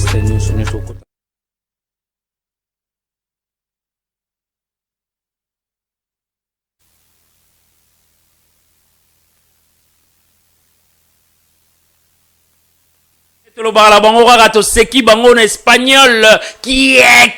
l'Est nyonso nyonso okota. Le bango rato seki bango en espagnol qui est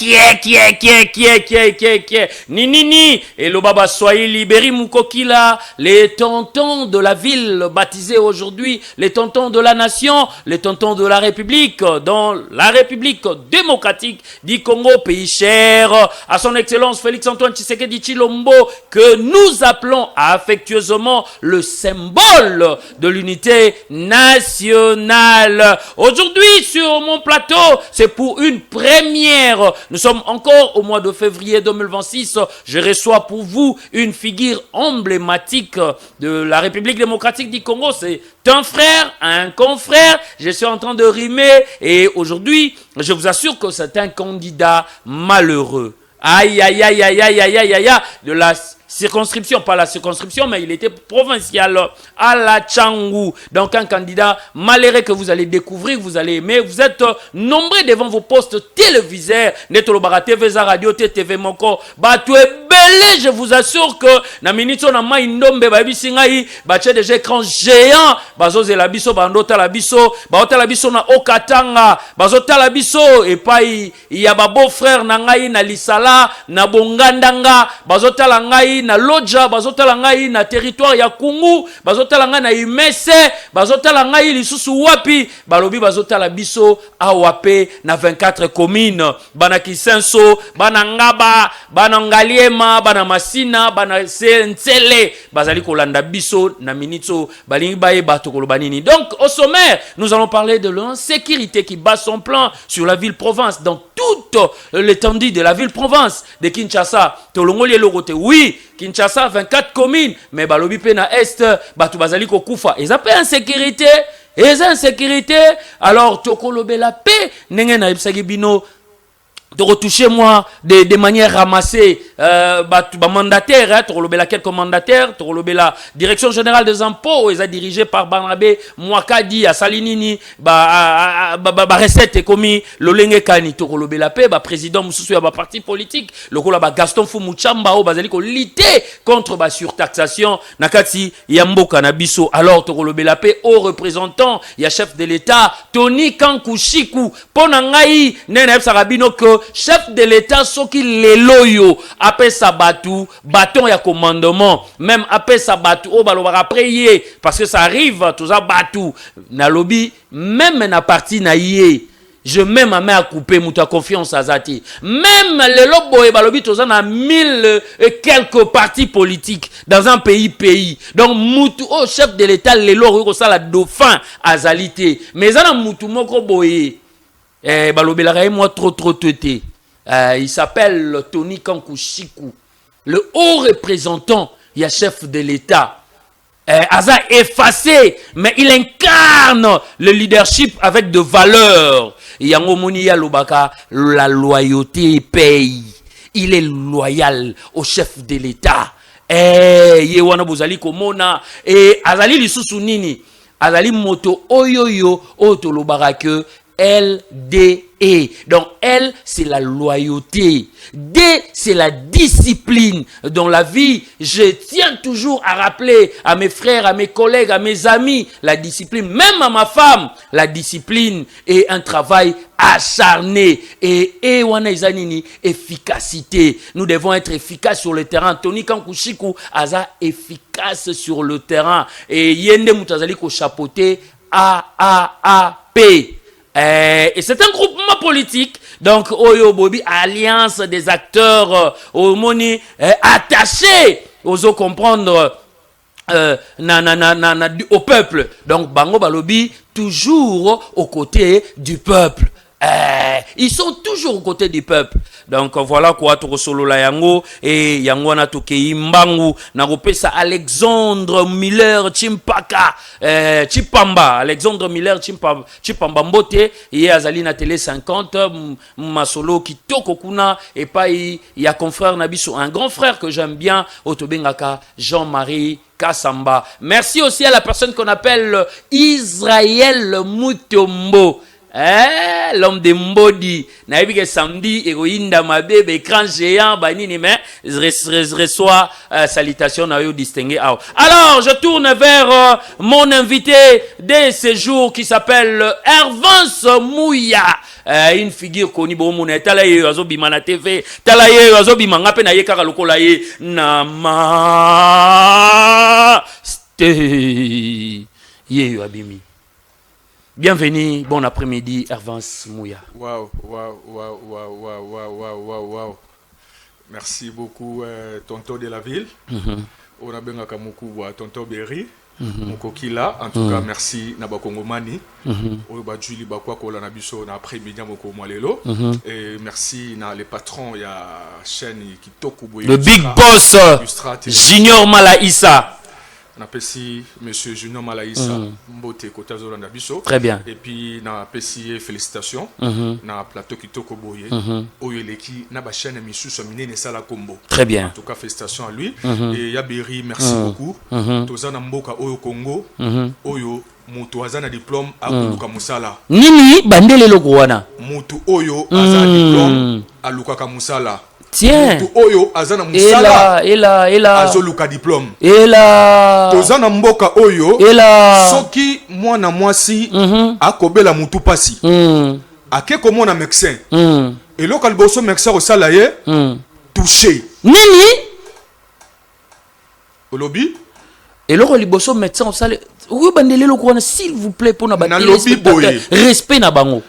ni et le baba soyez libéré mukokila les tontons de la ville baptisés aujourd'hui les tontons de la nation, les tontons de la République, dans la République démocratique du Congo, pays cher à son excellence Félix Antoine Tshisekedi Tshilombo, que nous appelons affectueusement le symbole de l'unité nationale. Aujourd'hui, sur mon plateau, c'est pour une première. Nous sommes encore au mois de février 2026. Je reçois pour vous une figure emblématique de la République démocratique du Congo. C'est un frère, un confrère. Je suis en train de rimer. Et aujourd'hui, je vous assure que c'est un candidat malheureux. Aïe, aïe, aïe, aïe, aïe, aïe, aïe, aïe, aïe, de la circonscription, pas la circonscription, mais il était provincial à la Tchangou. Donc un candidat malheureux que vous allez découvrir, vous allez aimer. Vous êtes nombreux devant vos postes téléviseurs. Netolo Bara TV, Radio, TV Moko. Batou belé, je vous assure que na minute on a ma indombe babi singai, bache des écrans géants. Bazo zelabiso, bandota labiso, baota labiso na Okatanga, bazota labiso et pas il y a beau frère nangai na Lisala, na Bongandanga, bazota langai na Lodja, bazotala ngai na territoire ya Kungu, bazotala ngai na Imese, bazotala ngai lisusu wapi, balobi bazotala biso awape na 24 communes, bana Kisenso, bana Ngaba, bana Ngaliema, bana Masina, bana Ntsele, bazali kolanda biso na minito balingi baye bato kolobanini. Donc au sommaire, nous allons parler de l'insécurité qui bat son plan sur la ville province, dans toute l'étendue de la ville province de Kinshasa. Tolongoli logote, oui, Kinshasa 24 communes, mais balobi pe na est batu bazali ko kufa. Eza pe insécurité, alors tokolobe la paix nenge na ibsagi bino de retoucher moi de manière ramassée mandataire, la quelques mandataires, la direction générale des impôts, ils sont dirigés par Barnabé Mwakadi à Salinini, recette est commis l'olenge kani torolobe la paix, président Moussoussou ba parti politique, le Gaston Fumuchamba o bazali ko lutter contre ba surtaxation nakati yamboka na biso. Alors torolobe la paix aux représentants, il y a chef de l'État Tony Kankushiku pona ngai nene sarabino que chef de l'État, ce qui les loyaux, après sa batou, bâton ya commandement, même après sa batou, oh, bah, on va prier, parce que ça arrive, tout ça batou, na lobby, même na parti na yé, je mets ma main à couper, mouta confiance à Zati. Même les lobo et balobi, tout ça, na 1000 et quelques partis politiques dans un pays. Donc, moutou, oh, chef de l'État, les loyaux, ça, la dauphin à Zalité. Mais ça, na moutou, moko boye. Balobi, la moi trop teuté. Il s'appelle Tony Kankushiku, le haut représentant, il y a chef de l'État. Aza effacé, mais il incarne le leadership avec de valeurs. Yangomoni Yalobaka, la loyauté paye. Il est loyal au chef de l'État. Yewana Bozali Komona, Azali Lisusu Nini, Azali Moto Oyoyo, Otolobarake, LDE. Donc, L, c'est la loyauté. D, c'est la discipline. Dans la vie, je tiens toujours à rappeler à mes frères, à mes collègues, à mes amis, la discipline, même à ma femme, la discipline est un travail acharné. Et wana izanini, efficacité. Nous devons être efficaces sur le terrain. Tony Kankushiku, aza efficace sur le terrain. Et yende mutazali ko chapeauté AAAP. Et c'est un groupement politique, donc Oyo Bobi, alliance des acteurs Omoni attachés aux comprendre au peuple. Donc Bango Balobi toujours aux côtés du peuple. Ils sont toujours aux côtés du peuple. Donc voilà quoi, to solo la yango et yango na toke imbangu na repesa Alexandre Miller Chimpaka Chipamba, Alexandre Miller Chipamba Mbote et azali na télé 50 masolo kitoko kuna et pas il y a confrère Nabiso, un grand frère que j'aime bien, Otobengaka Jean-Marie Kassamba. Merci aussi à la personne qu'on appelle Israël Mutombo. L'homme de Mbodi, naïbi que samedi, héroïne ma bébé, écran géant, banini, mais reçoit salutation à eux distingué. Alors, je tourne vers mon invité de ce jour qui s'appelle Hervance Mouya. Une figure connue, bon, mon talaye, azobi mana TV, talaye, azobi manga pe na ye kaka lokola ye, namaste, ye abimi. Bienvenue, bon après-midi, Hervance Mouya. Waouh. Merci beaucoup, tonton de la ville. On a bien tonton Berry. Mokokila, en tout cas, merci Nabakongomani. Julie Bakwa Kola Nabiso na après-midi Moko Mwalelo. Et merci na les patrons, il y a chaîne qui toku. Le big boss Junior Malaïssa. On appelle ici monsieur Junior Malaïssa, Mbote Kotazo Nabiso. Très bien. Et puis on appelle ici félicitations. Na plateau qui toko boye. Oyeleki na ba chaîne Misu Somine ne sala combo. Très bien. En tout cas félicitations à lui. Et Yaberi, merci beaucoup. Tozana Mboka Oyo Congo. Oyo Mutu azana diplôme à Luka Musala. Nini bandele logwana. Mutu Oyo azana diplôme à Luka Musala. Tiens. Mutu Oyo azana Musala. Ela. Azoluka diplôme. Ela. Tozana Mboka Oyo. Ela. Soki mwana mwasi akobela mutu pasi. Ake komona médecin. Et là quand bosso médecin au salaye touché. Nini? Au lobby. Et là liboso médecin au salaye. Oui, bandele logwana s'il vous plaît pour na lobby boye. Respect na bango.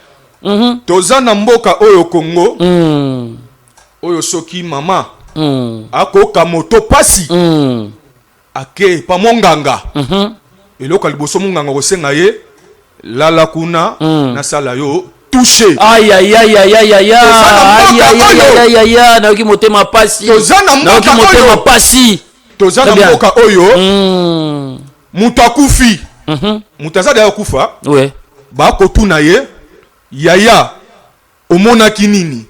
Tozana Mboka Oyo Congo. Oyo soki mama akoka moto pasi ake pa monganga eloko liboso monganga kosenga ye lala kuna na sala yo touché aïe na oki motema pasi na oki motema pasi tozana mboka oyo mutu akufi mutu aza daya kufa bakotuna ye yaya omonaki nini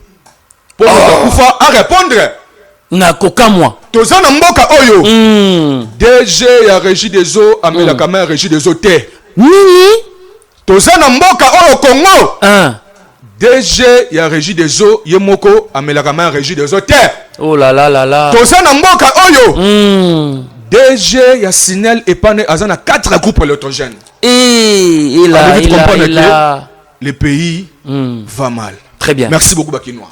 pour kufa à répondre na kokamwa tozana mboka oyo DG ya régie des eaux amela kama régie des eaux terre nini tozana mboka oyo Congo DG ya régie des eaux yemoko amela kama régie des eaux terre oh là tozana mboka oyo DG ya Sinel epane azana 4 groupes électrogènes et là le pays va mal. Très bien. Merci beaucoup Bakinois.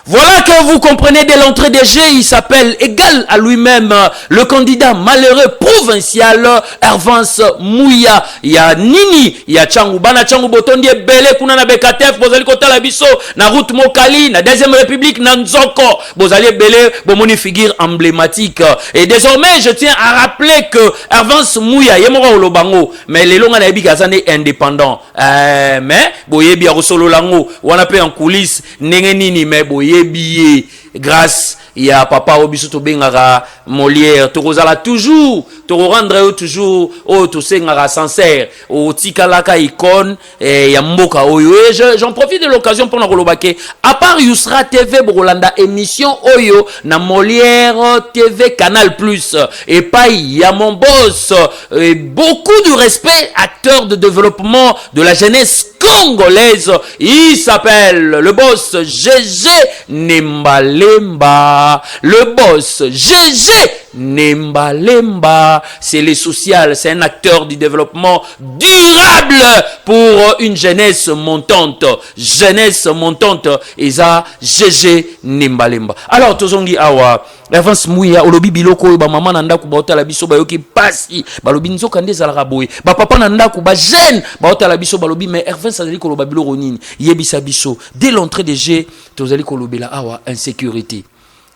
Voilà que vous comprenez dès l'entrée des jeux, il s'appelle égal à lui-même le candidat malheureux provincial Hervance Mouya. Il y a Nini, il y a Changu Bana Changu Botondi Bele Kuna na Bekatef, Bozali Kota la Biso, na route Mokali, na deuxième république, na Nzoko, Bozali Bele, Bomoni figure emblématique. Et désormais, je tiens à rappeler que Hervance Mouya, Yemora Olobango, mais les longs anabi Gazane indépendants. Mais, Boyebi Arosolo Lango, Wanape en coulisses, Nini, mais Boye billet grâce ya papa obiso to bengara Molière to kozala toujours to rendre toujours o to sengara sincère o tikalaka icône ya mboka oyo. J'en profite de l'occasion pour na kolobake à part Yousra TV Bolanda émission oyo na Molière TV Canal Plus et pas ya mon boss et beaucoup de respect, acteur de développement de la jeunesse congolaise, il s'appelle le boss GG Nembalemba. Le boss GG Nembalemba, c'est les social, c'est un acteur du développement durable pour une jeunesse montante. Jeunesse montante, et ça, GG Nembalemba. Alors, tozongi awa, Hervance Mouya, olobi biloko, ba maman nanda ku baota la biso ba yoki pasi, ba lobi nzoka nde zalaka boye, ba papa nanda ku ba jeune, baota la biso ba lobi, mais Hervance azali ko loba biloko nini, yebisa biso, dès l'entrée des jeux, tozali ko lobela awa, insécurité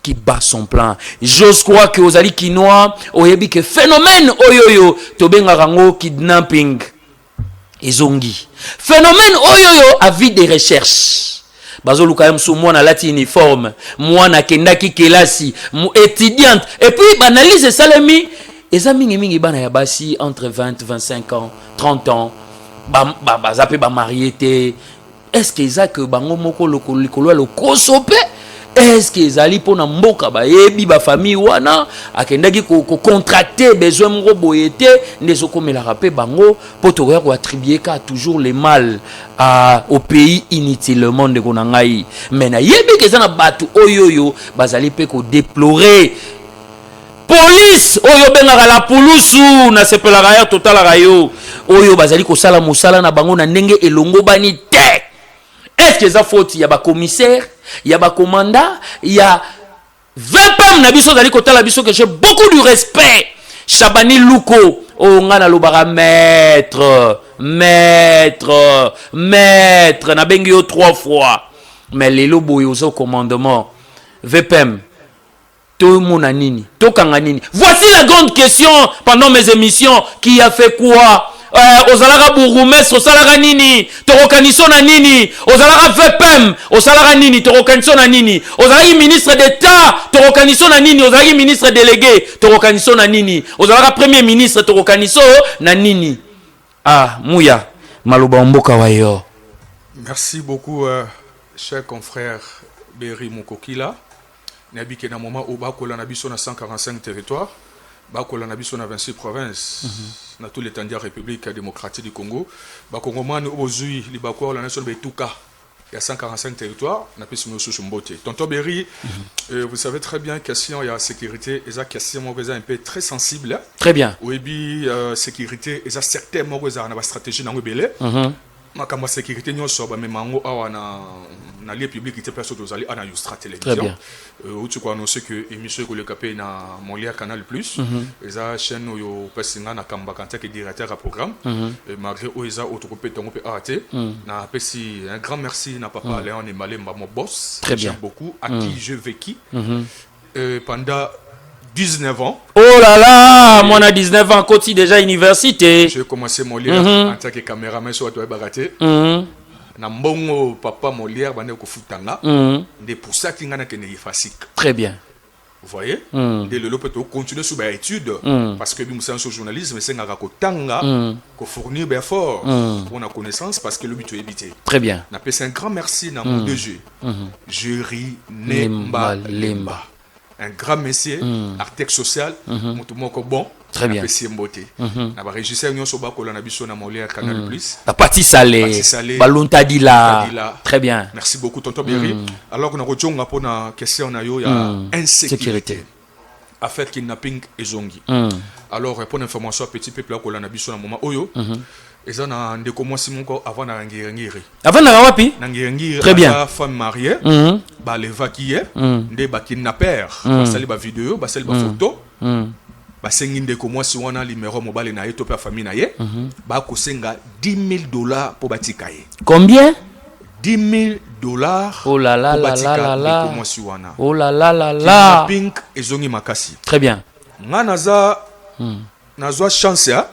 qui bat son plan. J'ose croire que aux ali kinois, oyebi que phénomène oyoyo, tobenga rango kidnapping, ezongi. Phénomène oyoyo a vie des recherches. Bazolu quand même sous moi na lati uniforme, moi na kendaki kelasi, étudiante. Et puis banalise salami, eza mingi bana ya basi entre 20, 25 ans, 30 ans, zape ba marié. Est-ce que eza que bango moko lokolo le kosope? est-ce que ezali pona mboka bayebi ba famille wana akendaki ko contracter besoin moko boyete ndezo komelaka pe bango poto ko attribuer ka toujours les mal au pays inutilement de konangai mais na yebi ke na batu oyoyo bazali pe ko déplorer police oyo bengaka la pulusu na sepelaka ya total rayo oyo bazali ko sala musala na bango na ndenge elongo bani te. Est-ce que ça faute ya ba commissaire ya ba commandant ya 20 pam na biso zali ko tala biso que j'ai beaucoup de respect. Chabani Luko o ngana lobara maître na bengi yo 3 fois mais lelo boyo zo commandement VPM to mona nini to kanga nini. Voici la grande question pendant mes émissions: qui a fait quoi? Ozalaka bourgmestre osalaka nini torokaniso na nini? Ozalaka VPM osalaka nini torokaniso na nini? Ozalaki ministre d'état torokaniso na nini? Ozalaki ministre délégué torokaniso na nini? Ozalaka premier ministre torokaniso na nini? Mouya maloba mboka wayo. Merci beaucoup cher confrère Berry Mukokila. Nabike na moment où bakola na biso na 145 territoires, bakola na biso na 26 provinces, na tout l'étendue République démocratique du Congo. Bakongomani ozui libako la nation betuka. Il y a 145 territoires, na pesi mosu chumbote. Tonton Berry, vous savez très bien question il y a sécurité, et ça question mo un peu très sensible. Très bien. Oui bi sécurité, et ça certainement na ba stratégie na ngobele. Makamba sécurité nyonso ba memango awa na lieu public était place aux à na Yustra télévision où tu crois annoncer que émission que le capé na Montréal Canal Plus et ça chaîne yo pesinga na kamba quand que directeur à programme et malgré oisa autre copé ton copé AT na pesi un grand merci na papa Léon et Malemba mon boss très bien beaucoup à qui je vécu pendant 19 ans. Oh là là, moi à 19 ans, côté déjà université. J'ai commencé mon lire en tant que caméraman sur Toy Baraté. Na mbongo papa Molière bande ko futanga de pour ça qui ngana kene fasik. Très bien. Vous voyez? De le peut continuer sur ba étude parce que nous sommes sur journalisme c'est ngaka ko tanga ko fournir bien fort pour la connaissance parce que le but est évité. Très bien. Na pèse un grand merci dans mon 2G. Jury Nemba Lemba. Un grand monsieur, architecte social, moko bon. Très bien. Na ba régisseur nyon soba ko na biso na Montréal Canal Plus. La partie salée. Balunta Dila. Très bien. Merci beaucoup tonton Berry. Alors qu'on a rejonga pour na question na yo ya insécurité. Affaire kidnapping et zongi. Alors pour l'information petit peuple ko na biso na moment oyo. Et ça na ndeko mwasi moko avant na ngirengiri. Avant na wapi? Na ngirengiri. Très bien. La femme mariée. Ba l'évacuer. Nde ba kidnapper. Ba sali ba vidéo, ba sali ba photo. Basengi ndeko mwasi wana numéro mobile na ye to pa famille na ye ba kosenga $10,000 pour batika ye. Combien? $10,000. Oh là là là là là. Oh là là là là. Pink ezongi makasi. Très bien. Nga nazo chance ya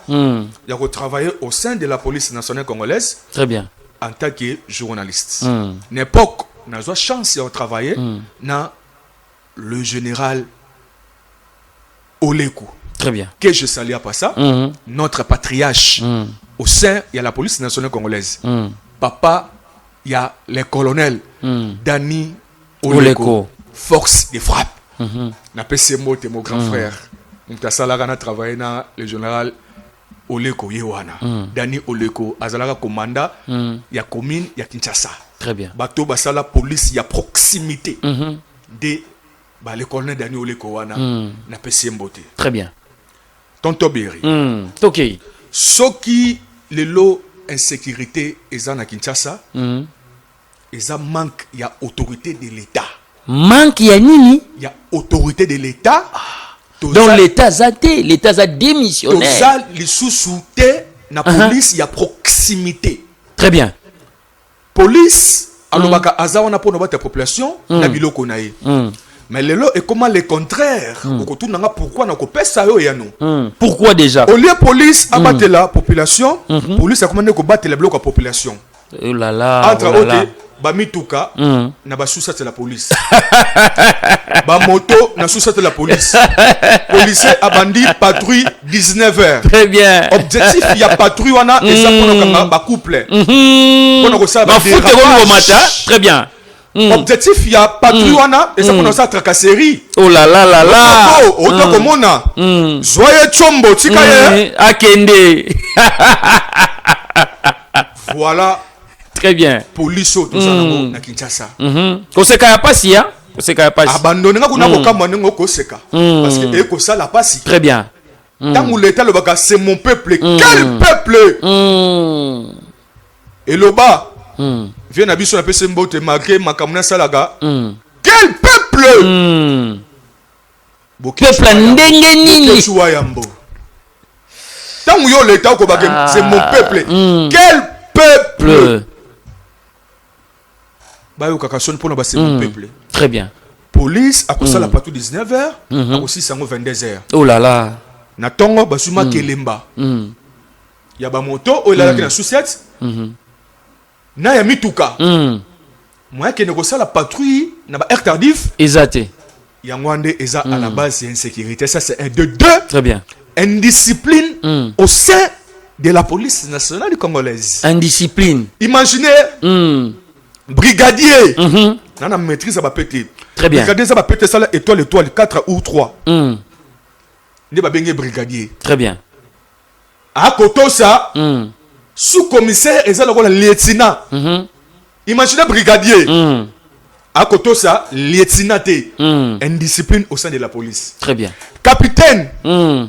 travailler au sein de la police nationale congolaise. Très bien. En tant que journaliste. N'époque nazo chance ya travailler na le général Oleku. Très bien. Que je salue à pas ça. Notre patriarche au sein il y a la police nationale congolaise. Papa il y a les colonels Dani Oleko. Force de frappe. Na PC Mote mon grand frère. On a travaillé dans le général Oleko Yewana. Dani Oleko azalaka commandant il y a commune il y a Kinshasa. Très bien. Bato basala police il y a proximité de le colonel Dani Oleko wana na PC Mbote. Très bien. Tonton Berry. OK. Ce qui le lot insécurité eza na Kinshasa. Eza manque il y a autorité de l'État. Manque ya nini? Il y a autorité de l'État. Donc l'État zaté, l'État a démissionné. Toza les sous-souté na police il y a proximité. Très bien. Police alobaka azawana pour notre population na biloko na ye. Mais le lot est comment le contraire. Pourquoi na ko pesa yo ya non? Pourquoi déjà? Au lieu police abattre la population, police a commandé ko battre les blocs à population. Oh là là. Entre autres Bamituka na ba sous la police. Ba moto na sous la police. Policier a bandi patrouille 19h. Très bien. Objectif il y a patrouille wana et ça pour ba couple. Pour ko ça ba matin. Très bien. Objectif, il y a patrouille, et ça qu'on a ça tracasserie. Oh là là là là. Autant comme on a. Joyeux Chombo, Tikaye. Akende. Voilà. Très bien. Police, tout ça, na Kinshasa. Koseka ya pasi, hein? Koseka ya pasi. Abandonner, on a beaucoup de Koseka. Parce que Ekosa la passe. Très bien. Tant que l'État, c'est mon peuple. Quel peuple? Et le bas. Viens à Bissou, on appelle ce mot, te marqué, ma kamuna salaga. Quel peuple! Peuple ndengeni. Tant que l'État, c'est mon peuple. Quel peuple! Bah, c'est mon peuple. Très bien. Police, à cause de la partie 19h, à aussi 22h. Oh là là. Natongo, basuma kelemba. Yaba moto, oh là là, qui na souciette. Na ya mituka. Moi, qui négocie la patrouille, na ba air tardif. Exacté. Yangwande, eza à la base, c'est insécurité. Ça, c'est un de deux. Très bien. Indiscipline au sein de la police nationale congolaise. Indiscipline. Imaginez, brigadier. Nana maîtrise, ça va péter. Très bien. Brigadier, ça va péter ça là, étoile, 4 ou 3. Ne va bien brigadier. Très bien. À côté ça, sous-commissaire, et ça, le lieutenant. Imaginez brigadier. À côté ça, lieutenant. Indiscipline au sein de la police. Très bien. Capitaine.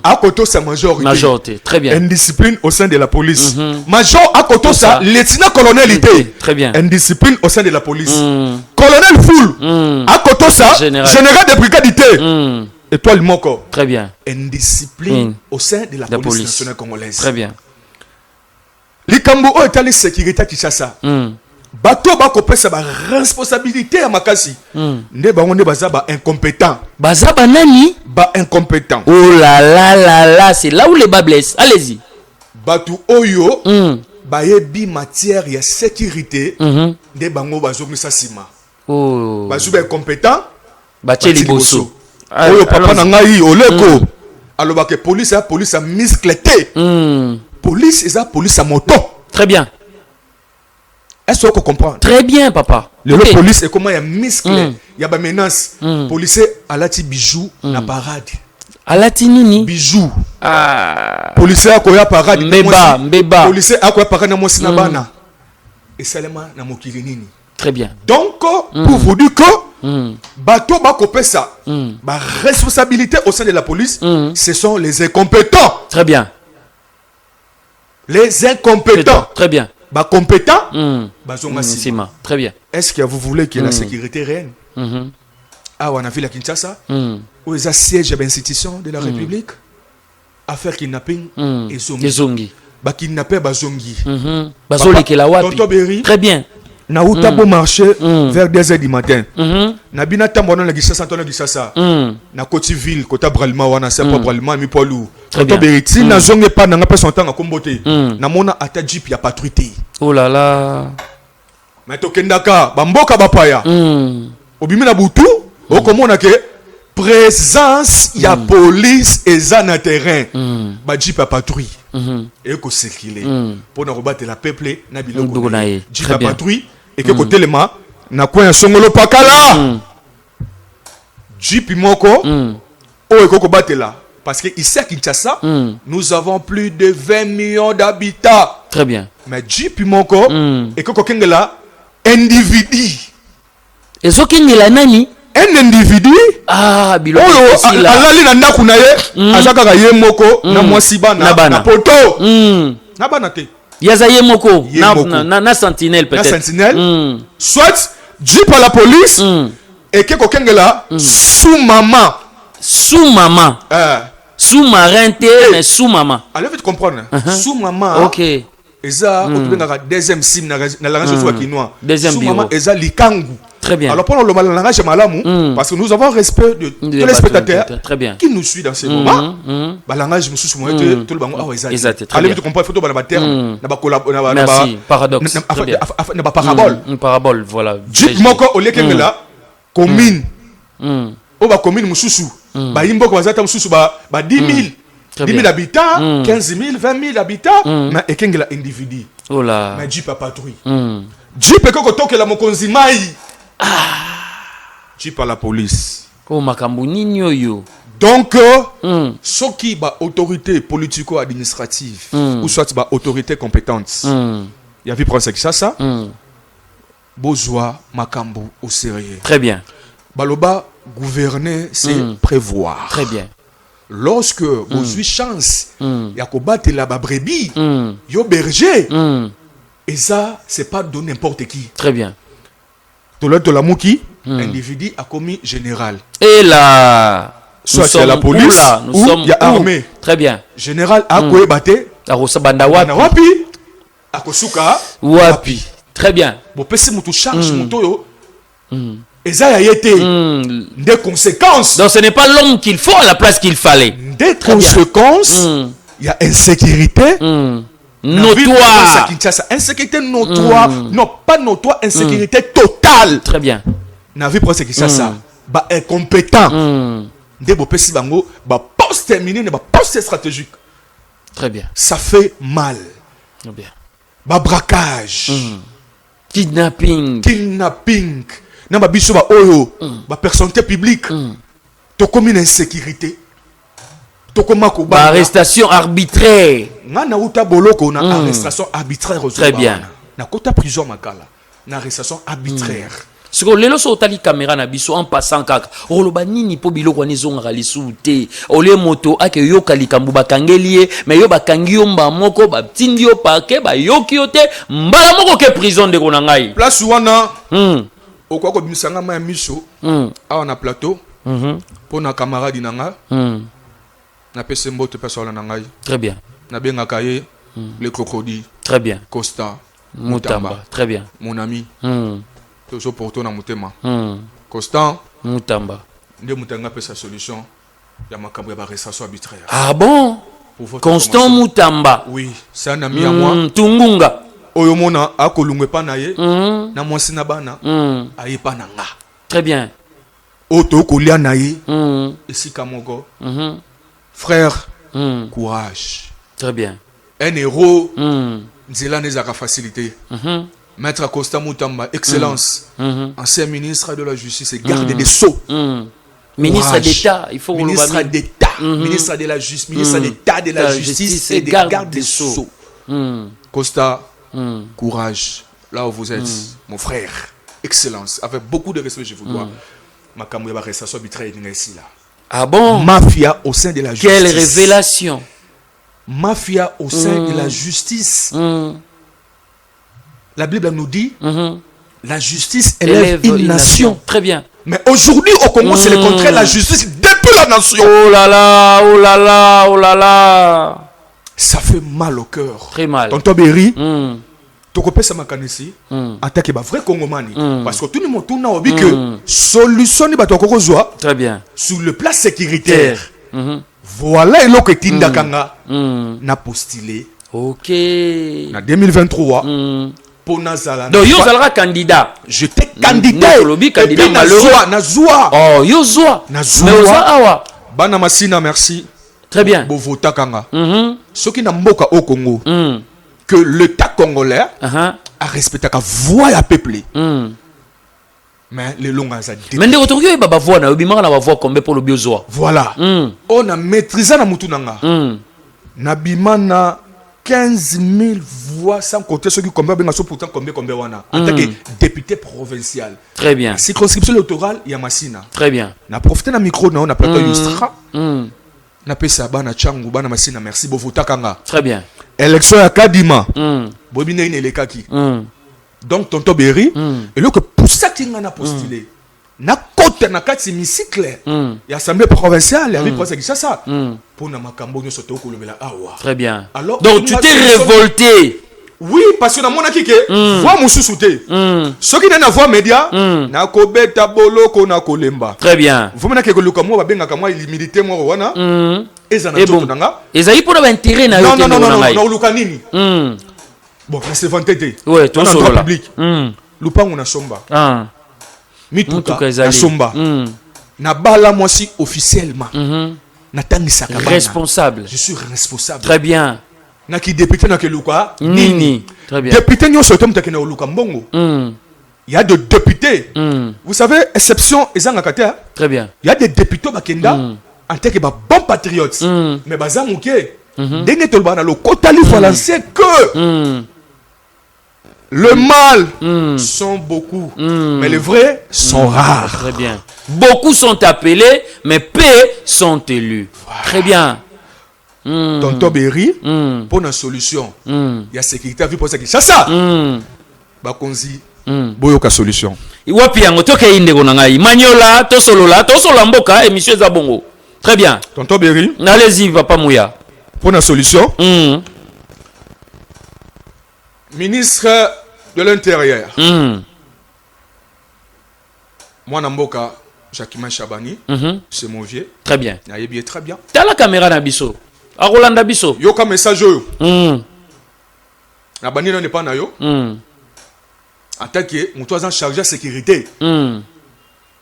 À côté ça, majorité. Majorité. Très bien. Indiscipline au sein de la police. Major à côté ça, lieutenant colonelité. Très bien. Indiscipline au sein de la police. Colonel Foul. À côté ça, général de brigadité. Étoile Moko. Très bien. Indiscipline au sein de la police nationale congolaise. Très bien. Likambo o etali sécurité Kinshasa. Bato ba kopesa ba responsabilité à makasi. Nde ba onde baza ba incompétent. Baza ba nani? Ba incompétent. Oh là là là là, c'est là où les bas blessent. Allez-y. Bato oyo ba yebi matière ya sécurité. Nde bango bazongisa sima. Oh. Bazu ba incompétent. Bacheli bosso. Oyo papa na ngai oleko. Alors que police a muscleté. Police est police à moto. Très bien. Est-ce que vous comprenez? Très bien, papa. Le police est comment il y a musclé. Il y a des menaces. Police a la bijou na parade. A la nini? Bijou. Ah. Police a quoi parade. Mbeba. Police a quoi parade na mosi na bana. Et seulement na mokili nini. Très bien. Donc, pour vous dire que bateau ba kopé ça. Ba responsabilité au sein de la police, ce sont les incompétents. Très bien. Les incompétents. Très bien. Bah compétent, bah très bien. Est-ce que vous voulez qu'il y ait la sécurité réelle? Ah, on a vu la Kinshasa, où il y a siège de l'institution de la République, affaire kidnapping et zongi. Bah kidnapper, bah zongi. Bazoli qui la wapi. Très bien. Na uta beau marché vers 2h du matin. Na bina tambono la Kinshasa, na Kinshasa. Na Côte ville, Côte Bralma, wana c'est pas Bralma, mi poilou. Tonto Beriti na zonge pas na ngapa son temps à kombote. Na mona ata jeep ya patrouille. Oh là là. Mais to kendaka bamboka bapaya. Obimi na butu, o komona ke présence ya police eza na terrain. Ba jeep ya patrouille. Et ko circuler pour na rebattre la peuple na biloko. Jeep ya patrouille et que côté lema na coin songolo pakala. Jeep moko o ekoko batela. Parce que ici à Kinshasa, nous avons plus de 20 millions d'habitants. Très bien. Mais Jeep Moko, et que quelqu'un là, individu. Et ce qui est nani? Un individu. Ah, bilo. Oh, alali na ndakunaye, azaka ga ye moko, na mwasiba na poto. Na banate. Yazaye moko, na sentinelle peut-être. Na sentinelle. Soit Jeep à la police, et que quelqu'un là, sous maman. Sous-maman. Sous-marin, mais sous-maman. Allez vite comprendre. Sous-maman. Ok. Eza, deuxième sim na la langage swahilinois. Deuxième sous-maman, eza likangu. Très bien. Alors pendant le langage malamu, parce que nous avons respect de tous les spectateurs qui nous suivent dans ces moments. Le langage mususu mo ete tout le bango awa eza. Allez vite comprendre photo ba terme na ba collab na merci. Paradoxe. Na ba parabole. Une parabole, voilà. Jeep moko olekengela commune. Oba commune mususu. Ba imbo ko bazata mususu ba 10 000 habitants, 15 000, 20 000 habitants, mais ekengela individu. Oh là. Mais Jeep a patrouille. Jeep est que toke la mokonzi mai. Tu par la police. Oh, makambo nini oyo. Donc, ceux qui ba autorité politico-administrative ou soit ba autorité compétente, il y a vu prendre ça, Bozoa makambo au sérieux. Très bien. Baloba, gouverner, c'est prévoir. Très bien. Lorsque vous avez chance, il y a combattre la brebis, yo berger, et ça, c'est pas de n'importe qui. Très bien. De la mouki, individu a commis général. Et là, soit c'est la police, ou il y a armée. Très bien. Général a quoi batté? Arosa banda wapi? Akosuka wapi. Très bien. Bon, pesi mutu change mutu yo. Et ça a été des conséquences. Donc ce n'est pas l'homme qu'il faut à la place qu'il fallait. Des conséquences, il y a insécurité. Notoire. Insécurité notoire. Non, pas notoire, insécurité totale. Très bien. Na vie pour ce qui ça. Ba incompétent. Des beaux pesi bango, ba poste terminé, ba poste stratégique. Très bien. Ça fait mal. Très bien. Ba braquage. Kidnapping. Na ba biso ba oyo, ba personnalité publique. To comme une insécurité. To comme ba arrestation arbitraire. Nga na uta boloko na arrestation arbitraire. Très bien. Na kota prison makala. Na arrestation arbitraire. Ce que les lois tali caméra na biso en passant kaka. Oloba nini po biloko ni zonga lisuté. Ole moto ake yo kalikambu bakangelie mais yo bakangi yo mba moko ba tindi yo parquet ba yoki yo te mbala moko ke prison de konangai. Place wana. Okwa ko bimisanga ma miso. Awa na plateau. Pour na camarade nanga. Na pese mbote personne nangai. Très bien. Na benga kaye le crocodile. Très bien. Costa Mutamba. Très bien. Mon ami. Toujours pour toi na mutema. Constant Mutamba. Nde mutanga pe sa solution ya makambo ya arrestation arbitraire. Ah bon? Constant Mutamba. Oui, c'est un ami à moi. Tungunga. Oyo mona akolungwe pa na ye. Na mwasi na bana. Aye pa na nga. Très bien. Oto kolia na ye. Esika moko. Frère, courage. Très bien. Un héros. Nzela nezaka facilité. Maître Costa Mutamba, excellence, ancien ministre de la Justice et garde des Sceaux. Ministre d'État, il faut ministre d'État, ministre de la Justice, ministre d'État de la Justice et des gardes des Sceaux. Costa, courage, là où vous êtes, mon frère, excellence, avec beaucoup de respect, je vous dois. Ma caméra va rester arbitraire ici là. Ah bon? Mafia au sein de la justice. Quelle révélation! Mafia au sein de la justice. La Bible nous dit la justice élève une nation. Très bien. Mais aujourd'hui au Congo, c'est le contraire. La justice depuis la nation. Oh là là, oh là là, oh là là. Ça fait mal au cœur. Très mal. Tonton Berry, tu connais ça makanisi attaquer ba vrai Congomani parce que tout le monde tourne au but que solution ni ba to kokozwa. Très bien. Sur le plan sécuritaire. Voilà et que tinda kanga na postulé. OK. Na 2023. Donc, yo zalra candidat. J'étais candidat. Candidat malheureux. Nazwa. Oh, yo zwa. Mais oza awa. Bana Masina, merci. Très bien. Bovota kanga. Ce qui n'a mboka au Congo. Que l'État congolais a respecté la voix à peuple. Mais les longs à mais les retours yo baba voix na obimara na voix combien pour le biozwa. Voilà. On a maîtrisé na mutunanga. Na bimana 15 000 voix sans compter ceux qui combien pourtant combien wana en tant que député provincial. Très bien. Circonscription électorale ya Masina. Très bien. Na profité na micro na on a plateau Yustra. Na pesa bana changu bana Masina merci bovota kanga. Très bien. Élection ya Kadima. Bobina ine lekaki. Donc tonton Berry et là que pour ça qu'il a postulé. Na côté na kati hémicycle et assemblée provinciale avec quoi c'est ça pour na makambo nyo soto ko lobela awa. Très bien. Alors donc tu t'es révolté. Oui parce que na mona kike voix mususu te. Ce qui na voix média na ko beta boloko na kolemba. Très bien. Vous mena ke ko luka mo ba benga ka mo illimité mo wana. Ezana to nanga. Ezali pour l'intérêt na yo te non na luka nini. Bon, c'est vanté. Ouais, tout solo là. Public. Lupango na somba. Mituka na somba. Na bala moi si officiellement. Na tangisa kabana. Responsable. Je suis responsable. Très bien. Na ki député na ke luka nini. Très bien. Député nyo sotem ta ke na luka mbongo. il y a des députés. Vous savez, exception, Très bien. il y a des députés Bakenda en tant que bon patriote. Mais Bazamouké, dès que tu le Kotali Falancé que le mal sont beaucoup, mais les vrais sont rares. Très bien. Beaucoup sont appelés, mais peu sont élus. Très bien. Tonton Berry, pour une solution, il y a sécurité à vie pour ça. C'est ça. Bakonzi, boyoka solution. Iwapi yango toke inde konangai. Manyola, tosolola, tosolamboka émission za bongo. Très bien. Tonton Berry, Allez-y, Papa Mouya. pour une solution. Ministre de l'Intérieur. Moi Namboka, Jacquemin Chabani, c'est mon vieux. Très bien. Nayebi très bien. T'as la caméra Nabiso. A Rolanda Biso. Yoka message yo. Nabani non n'est pas na yo. En tant que mon toisan chargé de sécurité.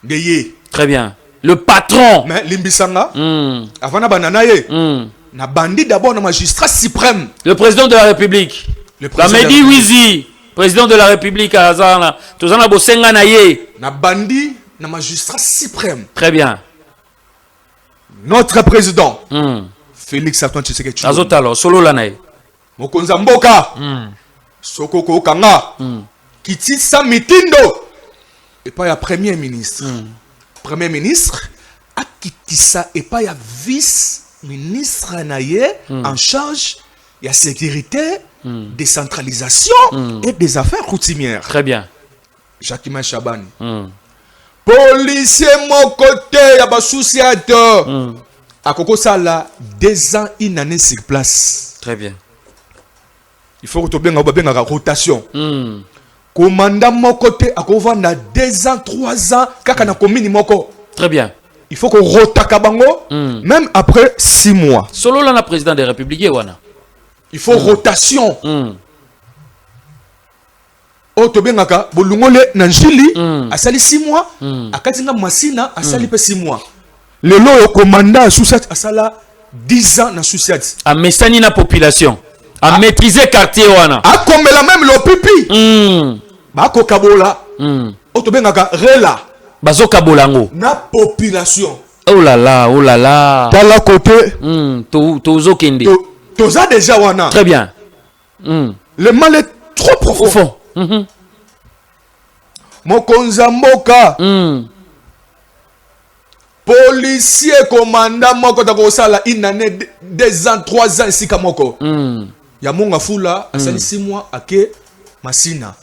Deye. Très bien. Le patron. Mais Limbisanga, avant na banana ye, na bandi d'abord na magistrat suprême. Le président de la République. Le La président Mehdi Wizi. Président de la République à Azana. Tozana Bosenga Naye. na bandi na magistrat suprême. Très bien. Notre président, Félix Antoine Tshisekedi. Azotalo. Solo Lanaye. Mokonza Mboka, Sokoko Kanga, Kiti Samitindo, et pas ya premier ministre. Premier ministre, a Kitissa et pas ya vice-ministre Naye en charge de la sécurité, décentralisation et des affaires routinières. Très bien. Jacquemin Chabani. Policier mon côté, il y a des soucis à deux. À Koko Sala, 2 ans, une année sur place. Très bien. Il faut que tu aies une rotation. Commandant mon côté, à Koko Vanda, 2 ans, 3 ans, Kakana Komini Moko. Très bien. Il faut qu'on rotaka bango, même après 6 mois. Solo Lana, président des Républicains, Wana. Il faut rotation. Oh, tu bengaka, bolungole nanjili, a sali 6 mois, a katinga masina, a sali pe 6 mois. Le lo commandant à Soussat, a sala 10 ans na Soussat. A messani na population. A maîtriser quartier Wana. A comme la même le pipi. Ba ko kabola. Oh, tu bengaka rela. Bazoka Bolango. Na population. Oh là là, oh là là. Dans la côté. Tozo Kende. Toza déjà wana. Très bien. Le mal est trop profond. Profond. Mokonza Mboka. Policier commandant moko tako sala une année 2 ans 3 ans ici kamoko. Ya monga fula asali 6 mois ake Masina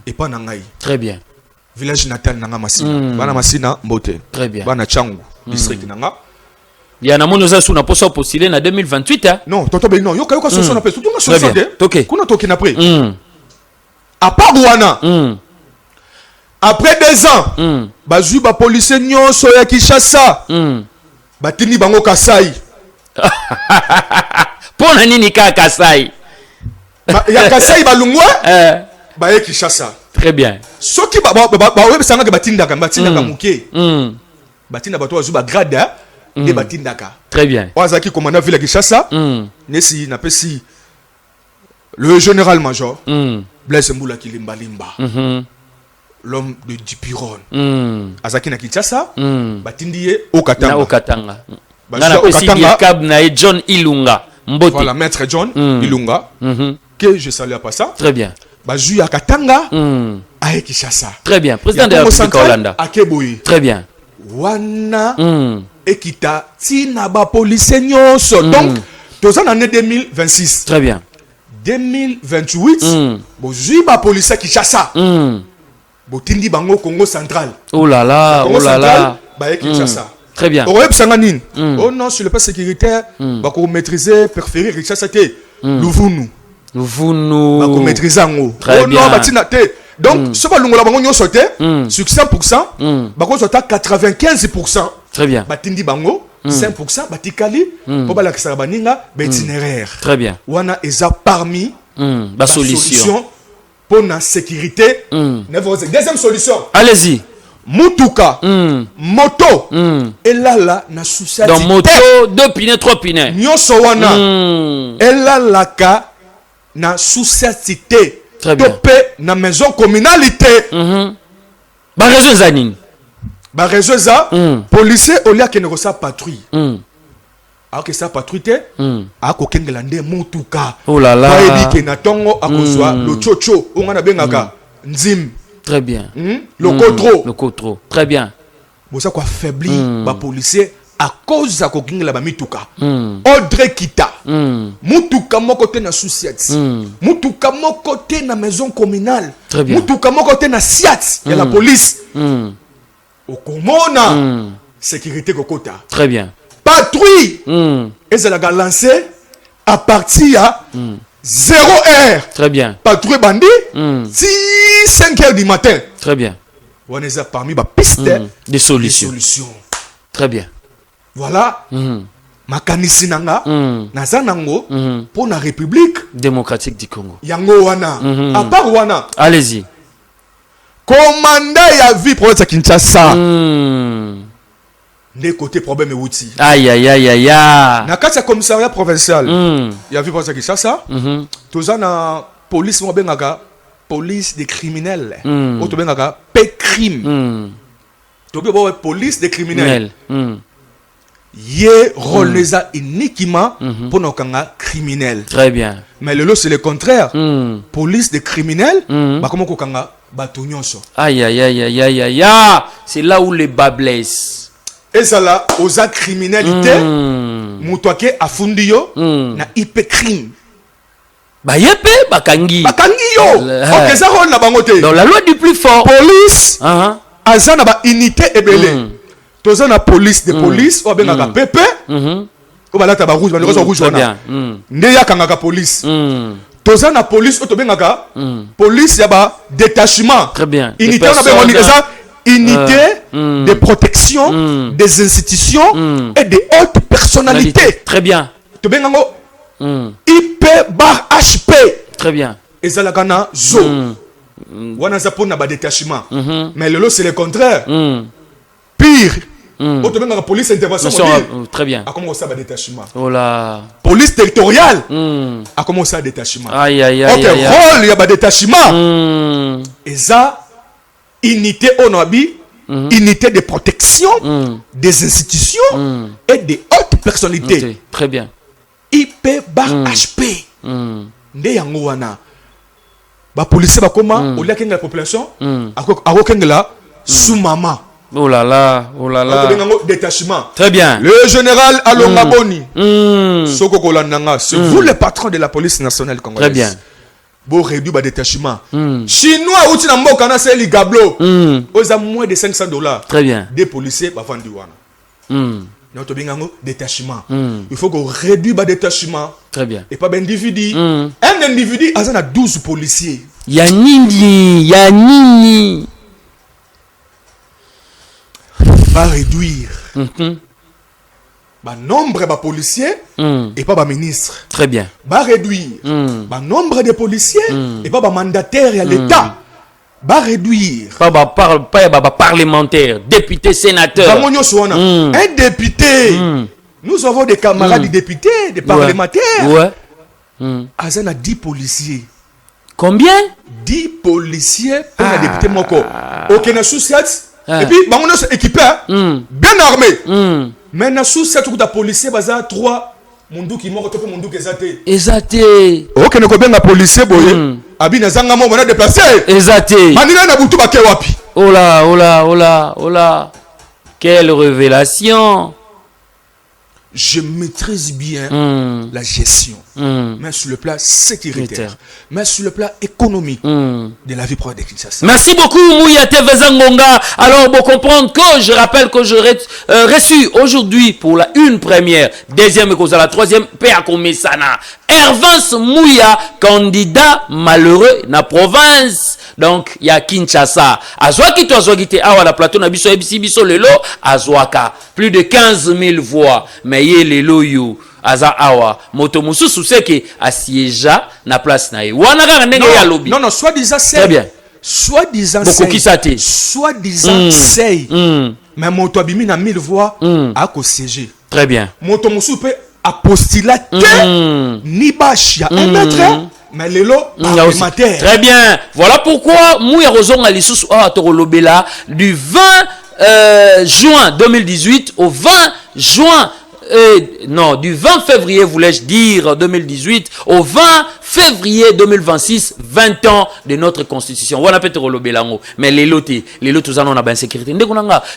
et pas nangai. Très bien. Village natal nanga Masina. Bana Masina Mbote. Très bien. Bana Changu district nanga. Ya na mono za suna posa postuler na 2028 hein. Non, tonton ben non, yoka solution na peso. Tunga Très solution bien. de. Ok. Kuna toki na prix. À part Wana. Après 2 ans, bazui ba policier nyonso ya Kinshasa. Batini bango Kasai. Pona nini ka Kasai? Ya Kasai balungwa ba ye Kinshasa. Très bien. Soki ba websanga ke batindaka muke. Batinda bato bazui ba grade de batindaka. Très bien. Wazaki commandant ville ya Kinshasa. Nesi na pesi le général-major Blaise Mboula Kilimba Limba. L'homme de Dipiron. Azaki na Kinshasa, batindie au Katanga. Na au Katanga. Ngana pesi Birkab na John Ilunga. Mbote. Voilà, maître John Ilunga. Que je salue à pas ça. Très bien. Bazu ya Katanga, aye Kinshasa. Très bien. Président de la République Hollande. Akeboyi. Très bien. Wana ekita tina ba police nyonso. Donc, dans l'année 2026. Très bien. 2028, bozui ba police à Kinshasa. Botindi bango Congo central. Oh là là, Congo oh là là. Ba Kinshasa. Très bien. Au web sanganine. Oh non, sur le plan sécuritaire, ba ko maîtriser, préférer Kinshasa te. Luvunu. Luvunu. Ba ko maîtriser ngo. Très bien. Non, batina te. Donc, ce ba lungola bango nyonso te, sur 100%, ba ko sota 95%. Très bien. Batindi bango 5% batikali po ba la kisara baninga ba itinéraire. Très bien. Wana eza parmi ba solution pour la sécurité. Deuxième solution. Allez-y. Mutuka, moto, et là, na souci. Dans moto, 2 pinets, 3 pinets. Nyonso wana, et là, na souci. Très bien. Topé na maison communalité. Ba raison zanini. Ba raison za policier au lieu que ne reçoit patrouille. Que ça patrouille a ko kengela nde mutuka. Oh là là. Ba ebi ke na tongo akozwa lo chocho on ngana bengaka nzim. Très bien. Le cotro. Le cotro. Très bien. Bon ça quoi faibli ba policier à cause à ko kengela ba mituka. Audrey Kita. Mutuka moko te na Souciat. Mutuka moko te na maison communale. Très bien. Mutuka moko te na Siat et la police. Au komona sécurité kokota. Très bien. Patrouille. Et ça l'a lancé à partir à 0h. Très bien. Patrouille bandit 5h du matin. Très bien. On est parmi les pistes des solutions. Très bien. Voilà. Makanisi nanga nazanango pour la République démocratique du Congo. Yango wana. À part wana. Allez-y. Commandant ya vie province à Kinshasa. Des côtés problème et outils. Aïe aïe aïe aïe aïe. Na kati ya commissariat provincial. Ya vie province à Kinshasa. Toza na police mo bengaka police des criminels. O to bengaka P-crime. To be bo police des criminels. Yé rôle les a uniquement pour nos kanga criminels. Très bien. Mais le lot c'est le contraire. Police des criminels, bah comment ko kanga batunyonso. Aïe aïe aïe aïe aïe aïe. C'est là où les bas blessent. Et ça là, aux actes criminalité, mutoake afundiyo na IP crime. Ba yepe bakangi. Bakangi yo. Ok ça rôle na bangote. Dans la loi du plus fort. Police. Azana ba unité ebele. Toza na police de police o bengaka PP. O balata ba rouge, ba rouge wana. Nde ya kangaka police. Toza na police o to bengaka police ya ba détachement. Très bien. Unité na bengoni eza unité de protection des institutions et des hautes personnalités. Très bien. To bengango IP bar HP. Très bien. Eza la kana zo. Wana za pona ba détachement. Mais le lot c'est le contraire. Pire. La police intervention. Très bien. A commencé à détachement. Oh là. Police territoriale. A commencé à détachement. Aïe aïe aïe. Ok, rôle il y a un détachement. Et ça, unité onabi, unité de protection des institutions et des hautes personnalités. Très bien. IP bar HP. Nde yango wana. Ba police ba koma au lieu que la population a la sous maman. Oh là là, oh là là. Détachement. Très bien. Le général Alonga Boni. Soko Kolandanga, c'est vous le patron de la police nationale congolaise. Très bien. Bon réduit le détachement. Chinois ou Tinambo kana c'est les gablo. Aux a moins de $500. Très bien. Des policiers ba vendu wana. Notre bingango détachement. Il faut qu'on réduise le détachement. Très bien. Et pas ben individu. Un individu a 12 policiers. Yanini. Va réduire nombre de policiers et pas de ministres. Très bien. Va réduire nombre de policiers et pas de mandataires à l'État. Va réduire. Pas parlementaire, député, sénateur. Un député. Nous avons des camarades députés, des parlementaires. Ouais. Azana 10 policiers. Combien? 10 policiers pour un député moko. Ok, na Souciat. Et puis, on est équipé, bien armé. Mais na Souciat, tout de policiers, baza 3 mundu qui mort, tout mundu qui est Exacté. Ok, nous avons un policier, boye. Abi na zanga mo na déplacé. Exacté. Manina na butu baké wapi. Oh là, oh là, oh là, oh là. Quelle révélation. Je maîtrise bien la gestion, mais sur le plan sécuritaire, mais sur le plan économique de la vie proche de Kinshasa. Merci beaucoup, Mouya Tevezangonga. Alors, pour comprendre que je rappelle que j'aurais reçu aujourd'hui pour la une première, deuxième et la troisième, P.A. Komesana. Hervance Mouya, candidat malheureux na province. Donc, il y a Kinshasa. Azwaki to azwaki te awa la plateau na biso ebisi biso lelo azwaka. Plus de 15 000 voix. Mais ye lelo yo aza awa. Moto mususu seke asiéja na place na ye. Wana kaka ndenge ya lobby. Non, soi-disant c'est. Très bien. Soi-disant c'est. Soi-disant c'est. Mais moto abimi na 1000 voix a ko siéger. Très bien. Moto mususu peut apostilater ni bâche ya 1 mètre mais lelo parlementaire. Très bien. Voilà pourquoi Mouya Rozon Alissus a Torolobela du 20 juin 2018 au 20 juin non, du 20 février, voulais-je dire, 2018, au 20 février 2026, 20 ans de notre constitution. On a peut-être relobé l'ango, mais les lots, tous en ont la sécurité.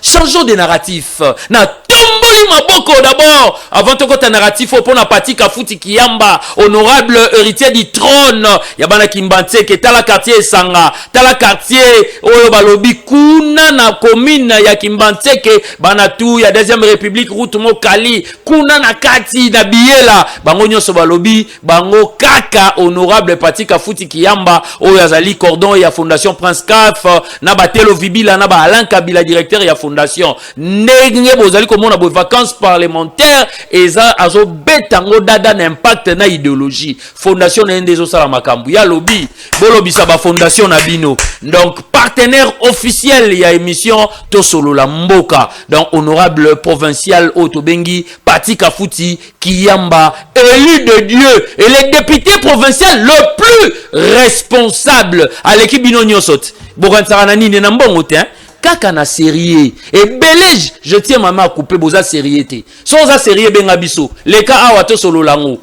Changeons de narratif. Na tomboli maboko d'abord. Avant de côté narratif, au pona pati kafuti kiyamba, honorable héritier du trône. Yabana kimbante ke tala quartier sanga, tala quartier oyo balobi kuna na commune ya kimbante ke banatu ya deuxième république route mokali. Kuna na kati na biela bango nyonso balobi bango kaka honorable pati kafuti kiyamba oyo azali cordon ya fondation Prince Caf na batelo vibila na ba Alain Kabila directeur ya fondation ndenge bozali komona bo vacances parlementaires eza azo betango dada na impact na idéologie fondation na ndezo sala makambu ya lobi bolobisa ba fondation na bino donc partenaire officiel ya émission to solo la mboka donc honorable provincial Otobengi Pati Kafuti Kiyamba, élu de Dieu et le député provincial le plus responsable à l'équipe Binonyosot. Boransaranani ne nambongo te, kaka na sérieux. Et belège, je tiens maman à couper boza sérieuté. Soza sérieux bengabiso, les cas awato solo lango.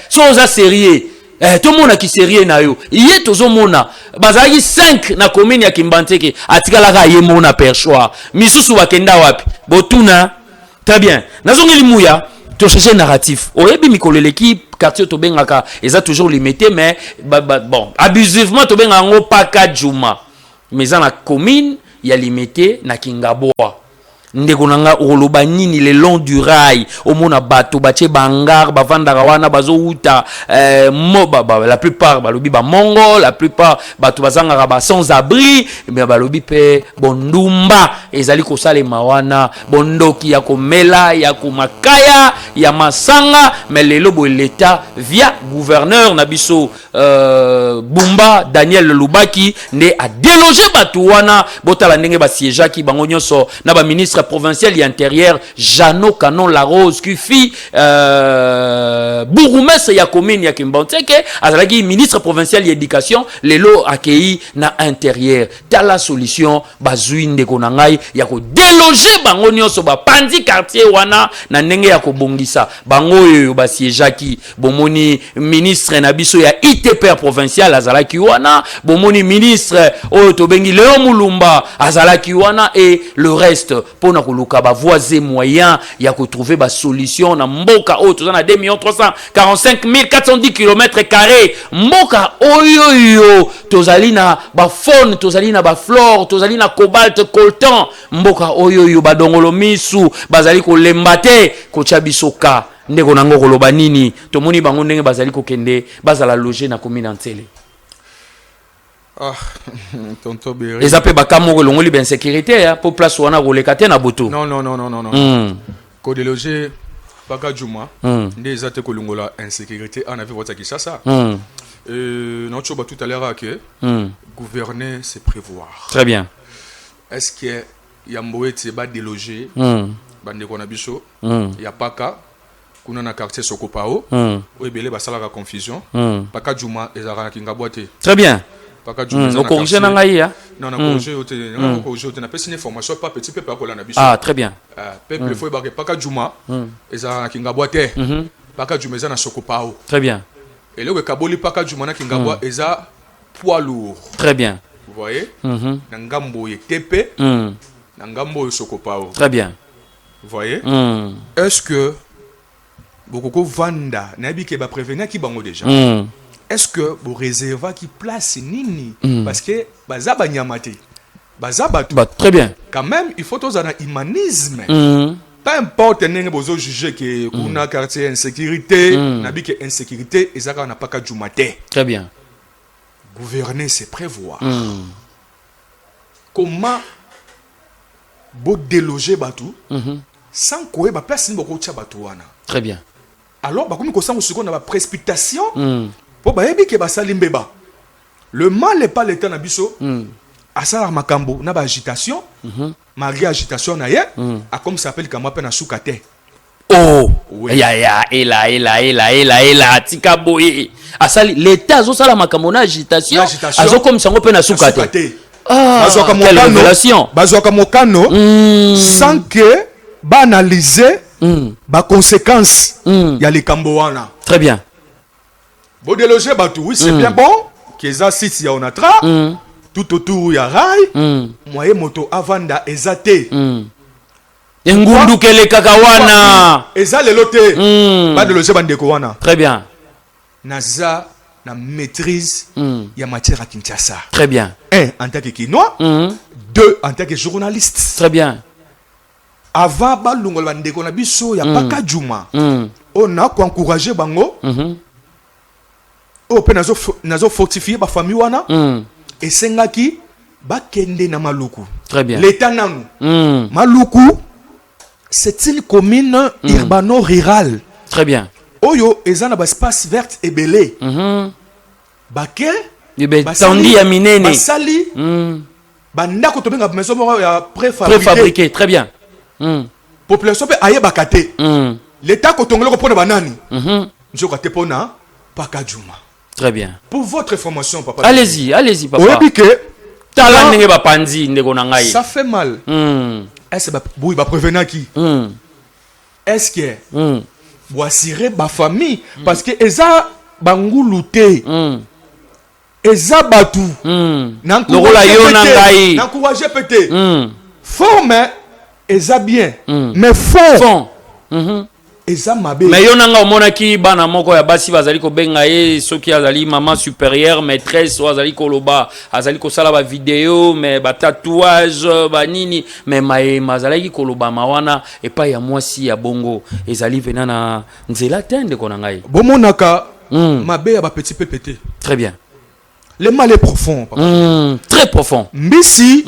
Soza sérieux. Tout le monde a qui sérieux na yo. Iye tozo mona. Bazaki 5 na commune ya Kimbanteke. Atikala ka ye mona perchoir. Misusu wakenda wapi. Botuna. Très bien. Nazongeli Mouya, tu cherches un narratif. Oyebi mikolo l'équipe quartier to bengaka, ils ont toujours limité mais bon, abusivement to bengango pas Juma. Mais dans la commune, il y a limité na Kingaboa. Ndeko nanga oloba nini le long du rail omona bato bache bangar bavandaka wana bazouta la plupart balobi ba mongo la plupart bato bazangaka ba sans abri mais balobi pe bondumba ezali kosala mawana bondoki ya komela ya kumakaya ya masanga mais lelo bo l'état via gouverneur nabiso Bumba Daniel Lubaki ne a délogé bato wana botala ndenge ba siégeaki bango nyonso na ba ministre provincial et intérieur Jano Canon La Rose qui fit bourgmestre ya commune ya Kimbanteke azalaki ministre provincial d'éducation lelo accueilli na intérieur tala solution bazui ndeko na ngai ya ko déloger bango nyonso ba pandi quartier wana na ndenge ya ko bongisa bango yo ba siégeaki bomoni ministre na biso ya ITP provincial azalaki wana bomoni ministre oyo tobengi Léon Mulumba azalaki wana et le reste pona koluka ba voisin moyen ya ko trouver ba solution na mboka oyo tozana 2 445 410 km². Mboka oyo tozali na ba faune, tozali na ba flore, tozali na cobalt, coltan. Mboka oyo ba dongolo misu bazali ko lembate ko chabisoka ndeko nango koloba nini tomoni bango ndenge bazali ko kende bazala loger na commune Ntsele. Ah, tonton Berry. Les appels bakamoko longoli ben sécurité hein pour place wana rolekate na boto. Non. Ko déloger Paka Juma, des attaques kolongola insécurité en avait votre qui ça. Non tu tout à l'heure que gouverner c'est prévoir. Très bien. Est-ce que yamboé c'est ba déloger bande ko na biso ya Paka kuna na quartier Sokopao ou ebele ba sala la confusion Paka Juma ezara kinga boîte. Très bien. Non, corriger na ngai ya. Non, corriger on a pas signé formation pas petit peu par la biso. Ah, très bien. Peuple faut ba Paka Juma ezara kinga boîte. Paka Juma ezana Sokopao. Très bien. Et le kaboli Paka Juma na kinga boîte eza poids lourd. Très bien. Vous voyez? Na ngambo ye tepe na ngambo Sokopao. Très bien. Vous voyez? Est-ce que beaucoup vanda na bi ke ba prévenir ki bango déjà? Est-ce que vous réservez qui place nini parce que bazaba nyamate bazaba très bien quand même il faut tous un humanisme peu importe n'engue bozo juger que kuna quartier insécurité nabi que insécurité ezaka na paka jumate. Très bien. Gouverner c'est prévoir. Comment bo déloger batou sans quoi ba place ni boko tia batou wana. Très bien. Alors ba comme ko sans seconde na précipitation le mal n'est pas l'état na biso à ça makambo na ba agitation malgré agitation na ye a comme ça s'appelle comme appelle na soukate Oh, Oui. ela, tika boye. Asali, l'État, zo sala makamona agitation. Azo comme sango pe na soukate. Ah, quelle révélation. Bazwaka mokano, sans que, ba analyser, ba conséquences, ya les Kamboana. Très bien. Bon déloger, batou, oui, c'est bien bon, qu'eza site ya onatra, tout autour ya rail, moyen moto avanda ezate. Ngundu kele kakawana. Eza lelote, ba déloger bandeko wana. Très bien. Naza na maîtrise ya matière à Kinshasa. Très bien. 1 en tant que Kinois, 2 en tant que journaliste. Très bien. Avant balungol bandeko na biso ya paka juma. On a encouragé bango. O pe nazo fortifier ba famille wana. Et sengaki ba kende na Maluku. Très bien. L'état nanu. Maluku c'est une commune urbano-rurale. Très bien. Oyo ezana ba espace vert et belé. Bake Tandi ya minene. Basali. Bandako to benga maison moko ya préfabriqué. Très bien. Population pe aye bakate. L'état ko tongolo ko pona banani. Njoko te pona pakajuma. Très bien. Pour votre information papa. Allez-y, papa. Oui que tala ndenge ba panzi ndeko na ngai. Ça fait mal. Est-ce ba boui ba prévenir qui? Est-ce que boisiré ba famille parce que eza banguluté. Eza batu. Lokola yo na ngai. N'encourager pété. Forme eza bien. Mais fond. Eza mabe. Mais yo nanga omona ki bana moko ya basi bazali ko benga ye soki azali maman supérieure maîtresse ou azali ko loba azali ko sala ba vidéo mais ba tatouage ba nini mais maye mazali ko loba mawana et pas ya mwasi ya bongo ezali vena na nzela tende ko na ngai. Bomonaka mabe ya ba petit pépété. Très bien. Le mal est profond. Très profond. Mbisi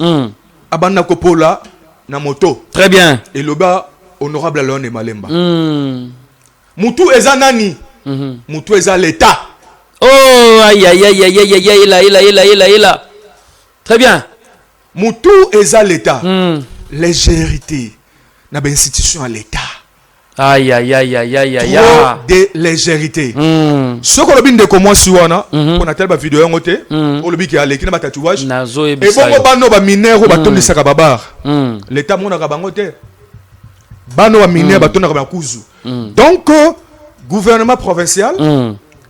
abanda kopola na moto. Très bien. Et loba honorable Léon et Malemba. Moutou eza nani? Moutou eza l'État. Oh, aïe. Très bien. Moutou eza l'État. Légèreté. Na ba institution à l'État. Aïe. Trop de légèreté. Ce qu'on a bien de comment suana, on a tel ba vidéo en côté, on le dit qu'il y a les qui n'a pas tatouage. Et bon, bano ba mineur ou ba tonne de sakababar. L'État mon a bangote. Bano ba mineur ba tonne ba kuzu. Donc gouvernement provincial,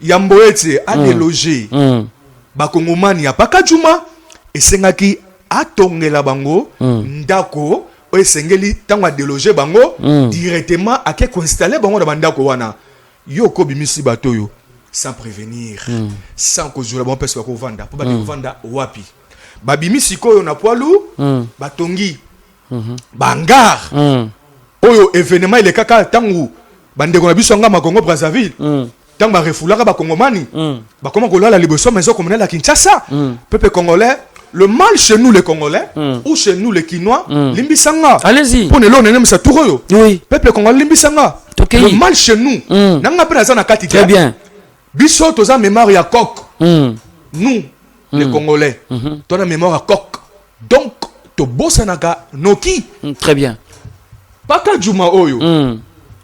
yamboete a délogé. Ba kongomani ya pakajuma et sengaki atongela bango ndako. O sengeli tanga déloger bango directement à ke ko installer bango na bandako wana yo ko bimisi bato yo sans prévenir sans ko jura bon personne ko vanda pour ba vanda wapi ba bimisi ko yo na poilu batongi bangar oyo événement il kaka tangu bandeko na biso nga makongo Brazzaville tangu ba refulaka ba kongomani ba comment ko la liboso maison communale à Kinshasa peuple congolais. Le mal chez nous les Congolais ou chez nous les Kinois, limbisanga. Allez-y. Pour ne l'on n'aime ça tout royo. Oui. Peuple congolais limbisanga. Okay. Le mal chez nous. Nanga pena na kati. Très bien. Biso toza mémoire ya coq. Nous les Congolais, toza mémoire à coq. Donc to bossa naka noki. Très bien. Paka juma oyo.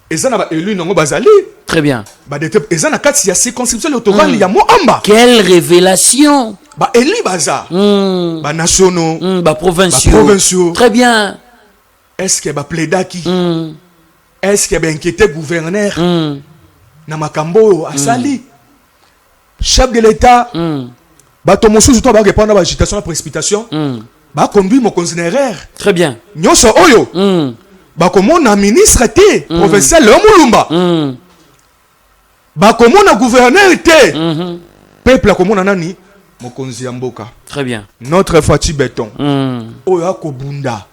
Ezana ba élu nango bazali. Très bien. Ba de ezana kati ya circonscription électorale ya Moamba. Quelle révélation. Ba Eli Baza, ba nationaux, ba provinciaux. Très bien. Est-ce que ba plaidaki? Est-ce que ba inquiété gouverneur? Na makambo asali. Chef de l'État, ba tomosu to ba répondre à agitation, la précipitation. Ba conduit mon considéraire. Très bien. Nyoso oyo. Ba komona ministre té, professeur Lomulumba. Ba komona gouverneur té. Peuple a komona nani? Mokonzi Mboka. Très bien. Notre Fati Béton. Oyo akobunda.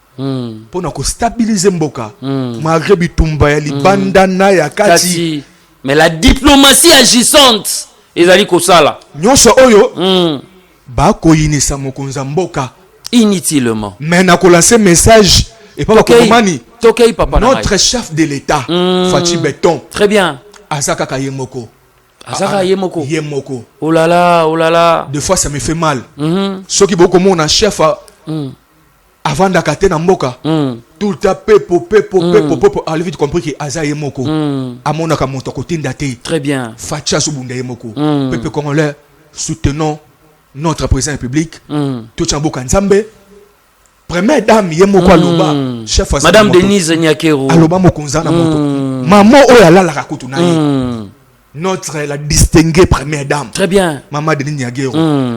Pour na ko stabiliser Mboka. Malgré bitumba ya libanda na ya kati. Mais la diplomatie agissante ezali kosala. Nyonso oyo ba ko inisa mokonzi Mboka inutilement. Mais na ko lancer message et pas komani. Tokei papa. Notre chef de l'État Fati Béton. Très bien. Azaka Kayemoko. Azaka Yemoko. Yemoko. Oh là là. Des fois ça me fait mal. Ceux qui beaucoup mon chef avant d'akater na mboka tout à pepo a vite compris que aza yemoko amona ka monto ko tinda te Très bien. facha subunda yemoko peuple congolais soutenons notre président république tout chamboka nzambe première dame yemoko aloba chef Madame Denise Nyakero aloba mokonza na moto maman oyo alala ka kutu na ye la distinguée première dame. Très bien. Maman Denise Nyakero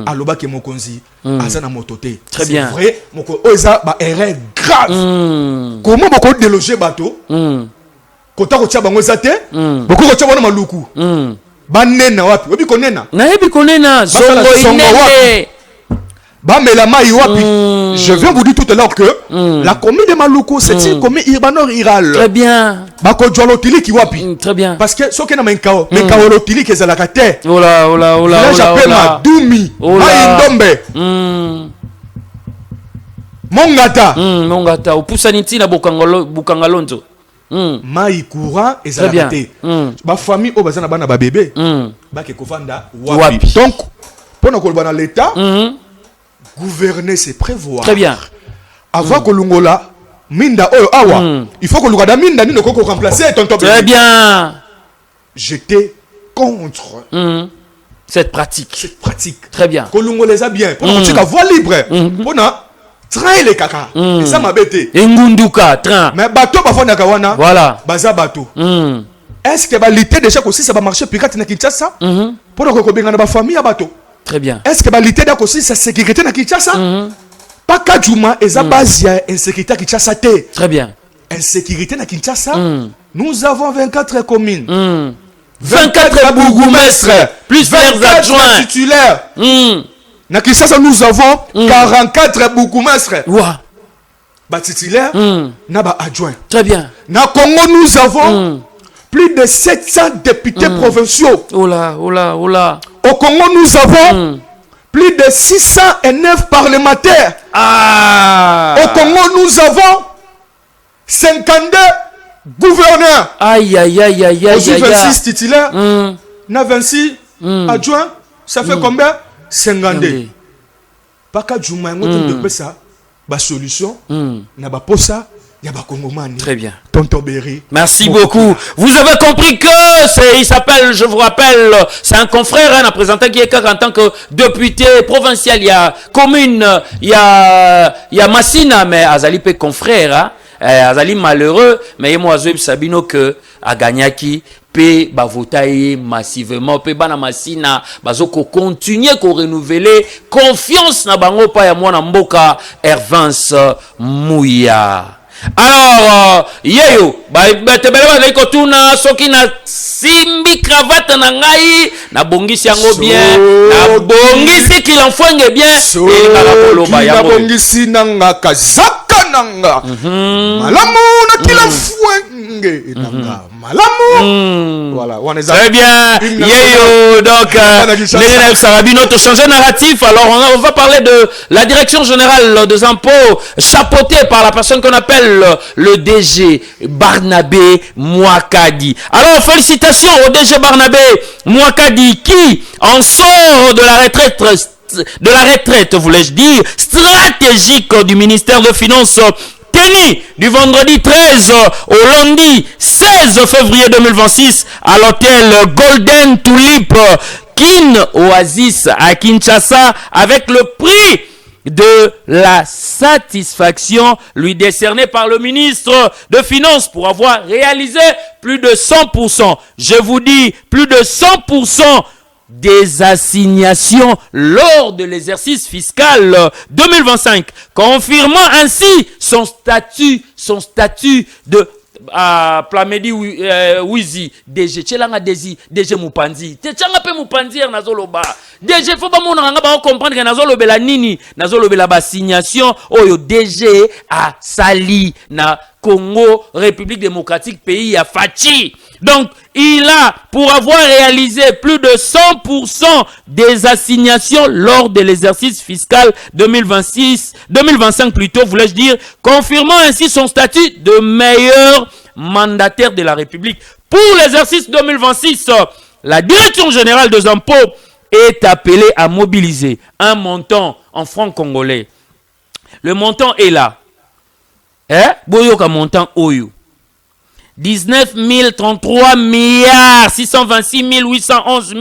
aloba ke mokonzi asa na mototé. Très bien. C'est vrai moko oza ba erreur grave. Comment moko déloger bateau kota ko tia bango zate boko ko tia bana maluku banena wapi obi konena na yebi konena zongo inene Bamela mai wapi. Je viens vous dire tout à l'heure que la commune de Maluku c'est une commune urbaino-rurale. Très bien. Bako jolotili ki wapi. Très bien. Parce que ce qui na menkao lotili ke zalakate. Ola. Là j'appelle ma Doumi. Ndombe. Mongata opusani na bukangalonzo. Mai courant et zalakate. Ba famille o bazana bana ba bébé. Ba ke kofanda wapi. Donc pour na l'état gouverner c'est prévoir. Très bien. Avant que l'ungola minda oyo awa, il faut que l'ungada minda ni ko remplacer tonton. Très bien. J'étais contre cette pratique. Très bien. Que l'ungola bien pour que tu voie libre. Pour na train les kaka. Et ça m'a bêté. Ngunduka train. Mais bateau ba fona kawana. Voilà. Baza bateau. Est-ce que ba lité déjà aussi ça va marcher pirate na Kinshasa? Pour que benga na ba famille à bateau. Très bien. Est-ce que l'idée d'accord aussi sa sécurité na Kinshasa? Pas Kadjuma et sa base y a insécurité à Kinshasa. Très bien. Insécurité na Kinshasa. Nous avons 24 communes. 24 bourgmestres plus 24 adjoints titulaires. Na Kinshasa nous avons 44 bourgmestres. Ouah. Ba titulaires na ba adjoints. Très bien. Na Congo nous avons plus de 700 députés provinciaux. Oh là. Au Congo, nous avons plus de 609 parlementaires. Au Congo, nous avons 52 gouverneurs. Aïe. Aussi 26 titulaires. 26 adjoints. Ça fait combien? 52. Pas qu'à Djouma, on a ça. La solution, n'a pas pour ça. Très bien. Tonton Berry. Merci beaucoup. Vous avez compris que il s'appelle, je vous rappelle, c'est un confrère, un représentant qui est en tant que député provincial. Il y a commune, il y a Massina, mais Azali peut confrère, Azali malheureux, mais moi Zoeb Sabino que a Gagnaki peut voter massivement, peut bana Massina, bazoko continuer ko renouveler confiance na bango pa ya mwana mboka Hervance Mouya. Alors, yeyo, tebele ba ko tuna soki na simbi cravate na ngai na bongisi yango bien, na bongisi kilanfwenge bien, et na bongisi nanga kazaka nanga. Malamu na kilanfwenge nanga. Malamu. Voilà, on est très bien. Yeyo, donc notre changer narratif. Alors on va parler de la direction générale des impôts chapeautée par la personne qu'on appelle le DG Barnabé Mouakadi. Alors félicitations au DG Barnabé Mouakadi qui en sort de la retraite, voulais-je dire, stratégique du ministère des Finances, tenu du vendredi 13 au lundi 16 février 2026 à l'hôtel Golden Tulip Kin Oasis à Kinshasa, avec le prix de la satisfaction lui décerné par le ministre de Finances pour avoir réalisé plus de 100%. Je vous dis, plus de 100% des assignations lors de l'exercice fiscal 2025, confirmant ainsi son statut de Plamedi Wizi DG Tchelanga DG Mupanzi Tchelanga pe Mupanzi nazoloba DG faut pas mon nga ba comprendre que nazolobela nini nazolobela ba assignation oyo DG a sali na Congo République démocratique pays à Fachi. Donc il a, pour avoir réalisé plus de 100% des assignations lors de l'exercice fiscal 2025 plutôt, voulais-je dire, confirmant ainsi son statut de meilleur mandataire de la République. Pour l'exercice 2026, la Direction générale des impôts est appelée à mobiliser un montant en francs congolais Le montant est là. Hein? Boyoka montant Oyo. 19 033 milliards 626 811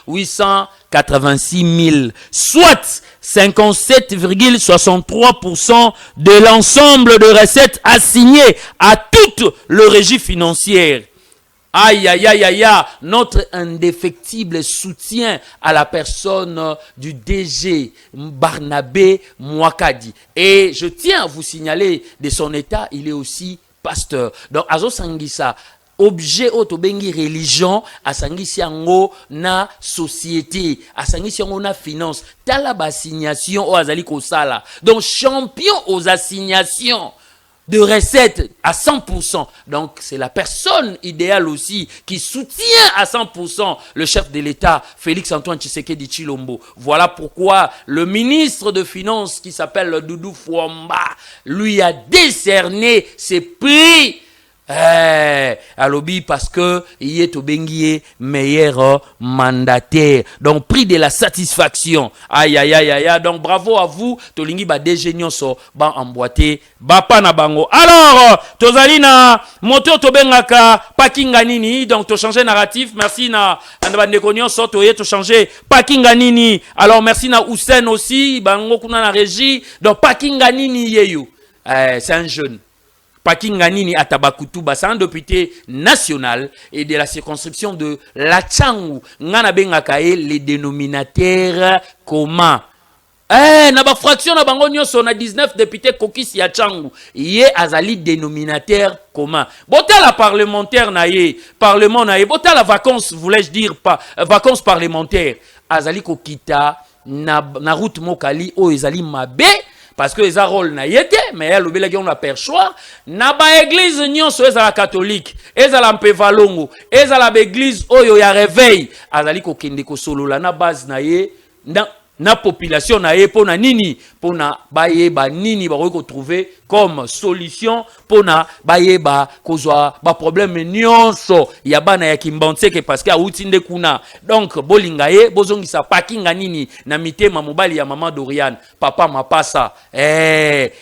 886 000, soit 57,63% de l'ensemble de recettes assignées à toute le régie financière. Aïe, aïe, aïe, aïe, aïe, notre indéfectible soutien à la personne du DG Barnabé Mwakadi. Et je tiens à vous signaler de son état, il est aussi pasteur. Donc, Azo Sangisa, objet autobengi religion, Asangisi yango na société, Asangisi yango na finance, tala ba assignation au Azali Kosala. Donc, champion aux assignations de recettes à 100%. Donc, c'est la personne idéale aussi qui soutient à 100% le chef de l'État, Félix-Antoine Tshisekedi Tshilombo. Voilà pourquoi le ministre de Finances, qui s'appelle Doudou Fouamba, lui a décerné ses prix. À lobby parce que il est au benguier meilleur mandataire. Donc prix de la satisfaction. Aïe aïe aïe aïe. Donc bravo à vous. Tolingi ba déjeuner so ba emboîté ba pa na bango. Alors tozali na moto to bengaka parking nini. Donc to changer narratif. Merci na ba ndekonyo so to ye to changer parking nini. Alors merci na Hussein aussi bango kuna na régie. Donc parking nini yeyo. C'est un jeune. Pakinganini Atabakutuba, c'est un député national et de la circonscription de Lachangu. Ngana bengakae les dénominateurs communs. Naba fraction na bango nyonso na 19 députés kokisi ya Changu. Yé azali dénominateur commun. Bota la parlementaire na ye, parlement na ye, bota la vacances, voulais-je dire pas, vacances parlementaires. Azali kokita na route mokali o ezali mabe. Parce que les rôle na yete, mais elle obéit on a perchoir. Na ba église nyon so ezala catholique, ezala mpevalongo, ezala ba église oyo ya réveil, azali ko kende ko solo la na base na ye, na population na ye pona nini, pona ba ye ba nini ba ko trouver comme solution pona ba ye ba kozwa ba problème nyonso ya bana ya kimbonseke parce que a utinde kuna. Donc bolinga ye bozongisa pakinga nini na mitema mobali ya maman Dorian, papa mapasa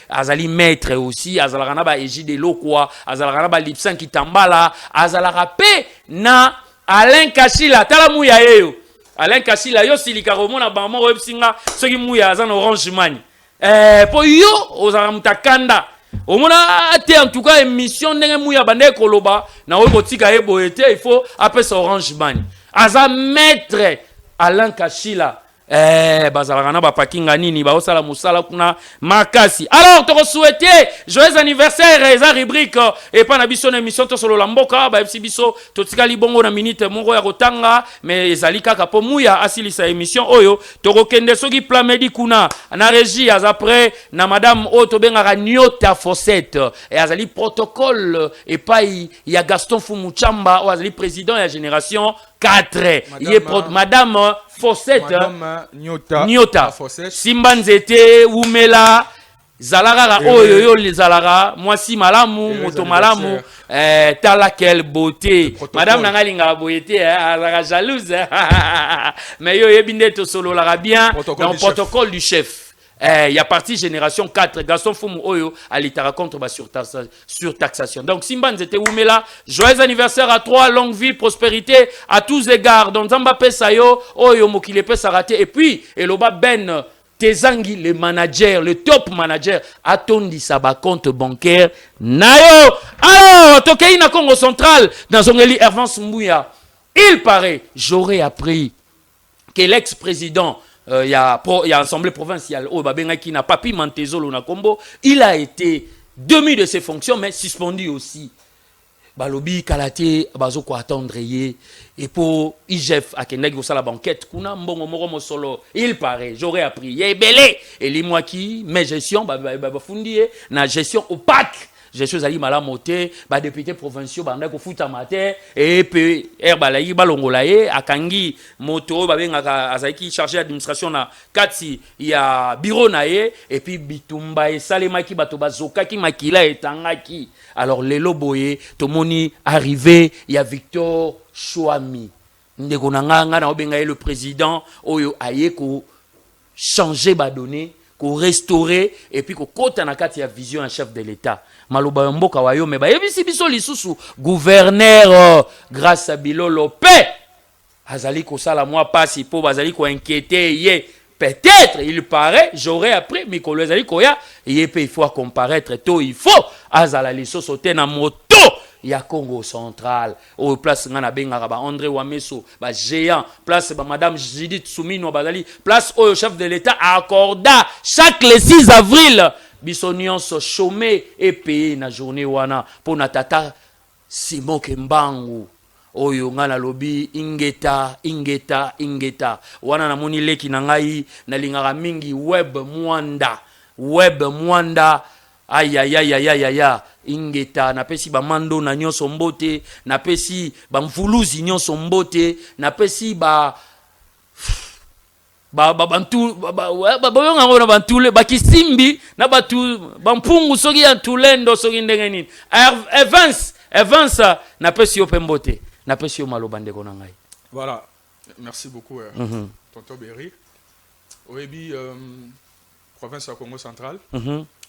azali maître aussi, azalaka na ba égide lokwa, azalaka na ba lipsan kitambala, azalaka pe na Alain Kachila tala muya yeyo. Alain Kachila yo silika romona bamo websinga soki muya azana Orange Money. Po yo ozara mutakanda. Omona te en tout cas émission ndenge muya bande koloba na webo tika ebo ete il faut appeler ça Orange Money. Aza maître Alain Kachila. Bazalaka na ba pakinga nini ba osala musala kuna makasi. Alors te souhaiter joyeux anniversaire eza rubrique et pas na biso na émission to solo la mboka ba FC biso to tikali bongo na minute moko ya kotanga mais ezali kaka po muya asilisa émission oyo to kokende soki plamedi kuna na régie az après na madame o to bengaka Nyota Fossette et azali protocole et pas ya Gaston Fumuchamba o azali président ya génération 4. Madame Fossette, Madame Nyota Fossette. Simba Nzete, Umela, Zalara, Oyoyo, les Zalara, moi si malamu, moto malamu, tala quelle beauté. Madame Nangalinga beauté, elle jalouse. Mais yo yebinde to solo la bien dans le protocole du chef. Il y a parti génération 4, Gaston Fumu Oyo, Alitara contre surtaxation. Donc, Simban était Oumela, joyeux anniversaire à toi, longue vie, prospérité, à tous égards. Donc, Zamba Pesayo, Oyo Mokile Pesarate, et puis, Eloba Ben Tezangi, le manager, le top manager, Atondi Saba compte bancaire, Nayo. Alors, Tokei na Congo Central, dans son élit Hervance Mbouya, il paraît, j'aurais appris que l'ex-président, il y a assemblée provinciale qui n'a pas pu Mantezolo na Combo, il a été demi de ses fonctions mais suspendu aussi. Balobi Kalate bazo ko attendre et pour IGF à Kendagi au la banquette kuna mbongo moko solo il paraît j'aurais appris yé belé et li moi qui mes gestion ba fundi na gestion opaque. J'ai chose à dire malade moté, bah député provinciaux, bah on a qu'au foot amateur et puis herbalaï balongolaye, akangi moto, bah bien azaiki chargé d'administration na katsi, il y a bureau nae et puis bitumba et salemaki batoba zokaki makila et tangaki. Alors les loboye, tomoni arrivé, il y a Victor Chouami, ndekonanga na obenga le président oyo ayeko changer ba donné. ko restaurer et puis ko kota na kati ya vision un chef de l'état maloba mboka wayo me ba yebisi biso lisusu gouverneur grâce à Bilolo Pe azali ko sala moi pasi po bazali ko inquiéter ye peut-être il paraît j'aurais appris mikolo azali ko ya ye pe il faut comparaître to il faut azala lisusu te na moto ya Congo central au place ngana bengaka ba André Wameso ba géant place ba madame Judith Soumino bazali place au chef de l'état accorda chaque le 6 avril biso nyonso chômé et payé na journée wana pour na tata Simon Kembangu oyo ngana lobi ingeta wana na moni leki na ngai na lingaka mingi web mwanda aya ingeta napesi ba mando na nyonso mbote napesi ba mvuluzi nyonso mbote napesi ba bantu bayonga ngona bantule bakisimbi na batu bampungu soki ya tulendo soki ndenge nini Evans napesi yo pembote napesi yo maloba ndeko na ngai. Voilà, merci beaucoup tonton Berry. Oyebi province du Congo central.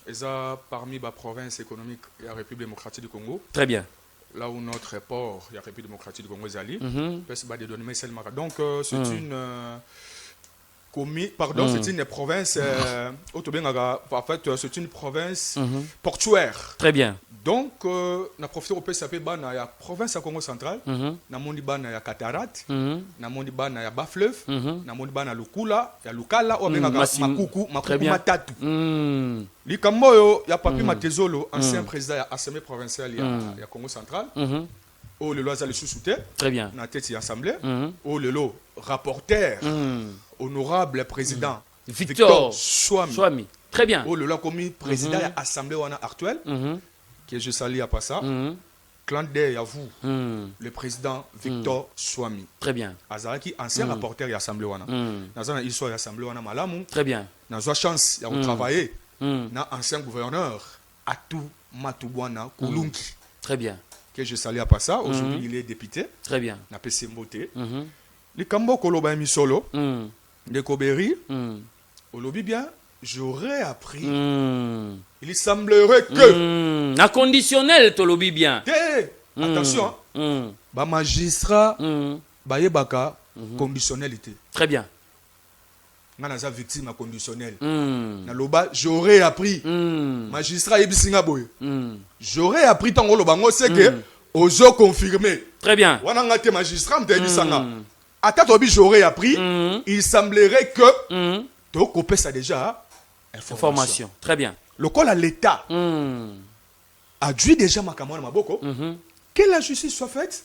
Et ça, parmi les provinces économiques, il y a la République démocratique du Congo. Très bien. Là où notre port, il y a la République démocratique du Congo, Zali. Donc, c'est une... c'est une province... en fait, c'est une province portuaire. Très bien. Donc, on a profité au PSAP, il y a la province du Congo central, il y a Catarate, il y a Bas-Fleuve, il y a Lukula, il y a Lukala, il y a Makuku, Matatu. Il y a Papi Matezolo, ancien président de l'Assemblée provinciale du Congo central. Oh, le loisir le sous-souté. Très bien. Dans la tête de l'Assemblée. Oh, le lot, rapporteur, honorable président Victor Swami. Très bien. Oh, le lot commis président de l'Assemblée actuelle. Que je salue à ça. Clan d'œil à vous, le président Victor Swami. Très bien. Azaraki, ancien rapporteur de l'Assemblée. Il soit de l'Assemblée. Très bien. Nous avons chance de travailler. Na ancien gouverneur Atou Matubwana Kulunki. Très bien. Que je salue à ça. Aujourd'hui, il est député. Très bien. Na PC Mbote. Le Kambo Koloba Misolo. De Koberi. Olobi bien, j'aurais appris. Il semblerait que. Na conditionnel, Tolobi bien. Attention. Ba magistrat. Ba yebaka. Conditionnalité. Très bien. Ngana victime conditionnelle. Naloba j'aurais appris. Magistrat yebisinga boy. J'aurais appris tant lobango c'est que ozo confirmé. Très bien. Wana ngate magistrat m'tebisanga. Atatobi j'aurais appris. Il semblerait que to copé ça déjà information. Très bien. Le col à l'état a dû déjà makamona maboko. Que la justice soit faite.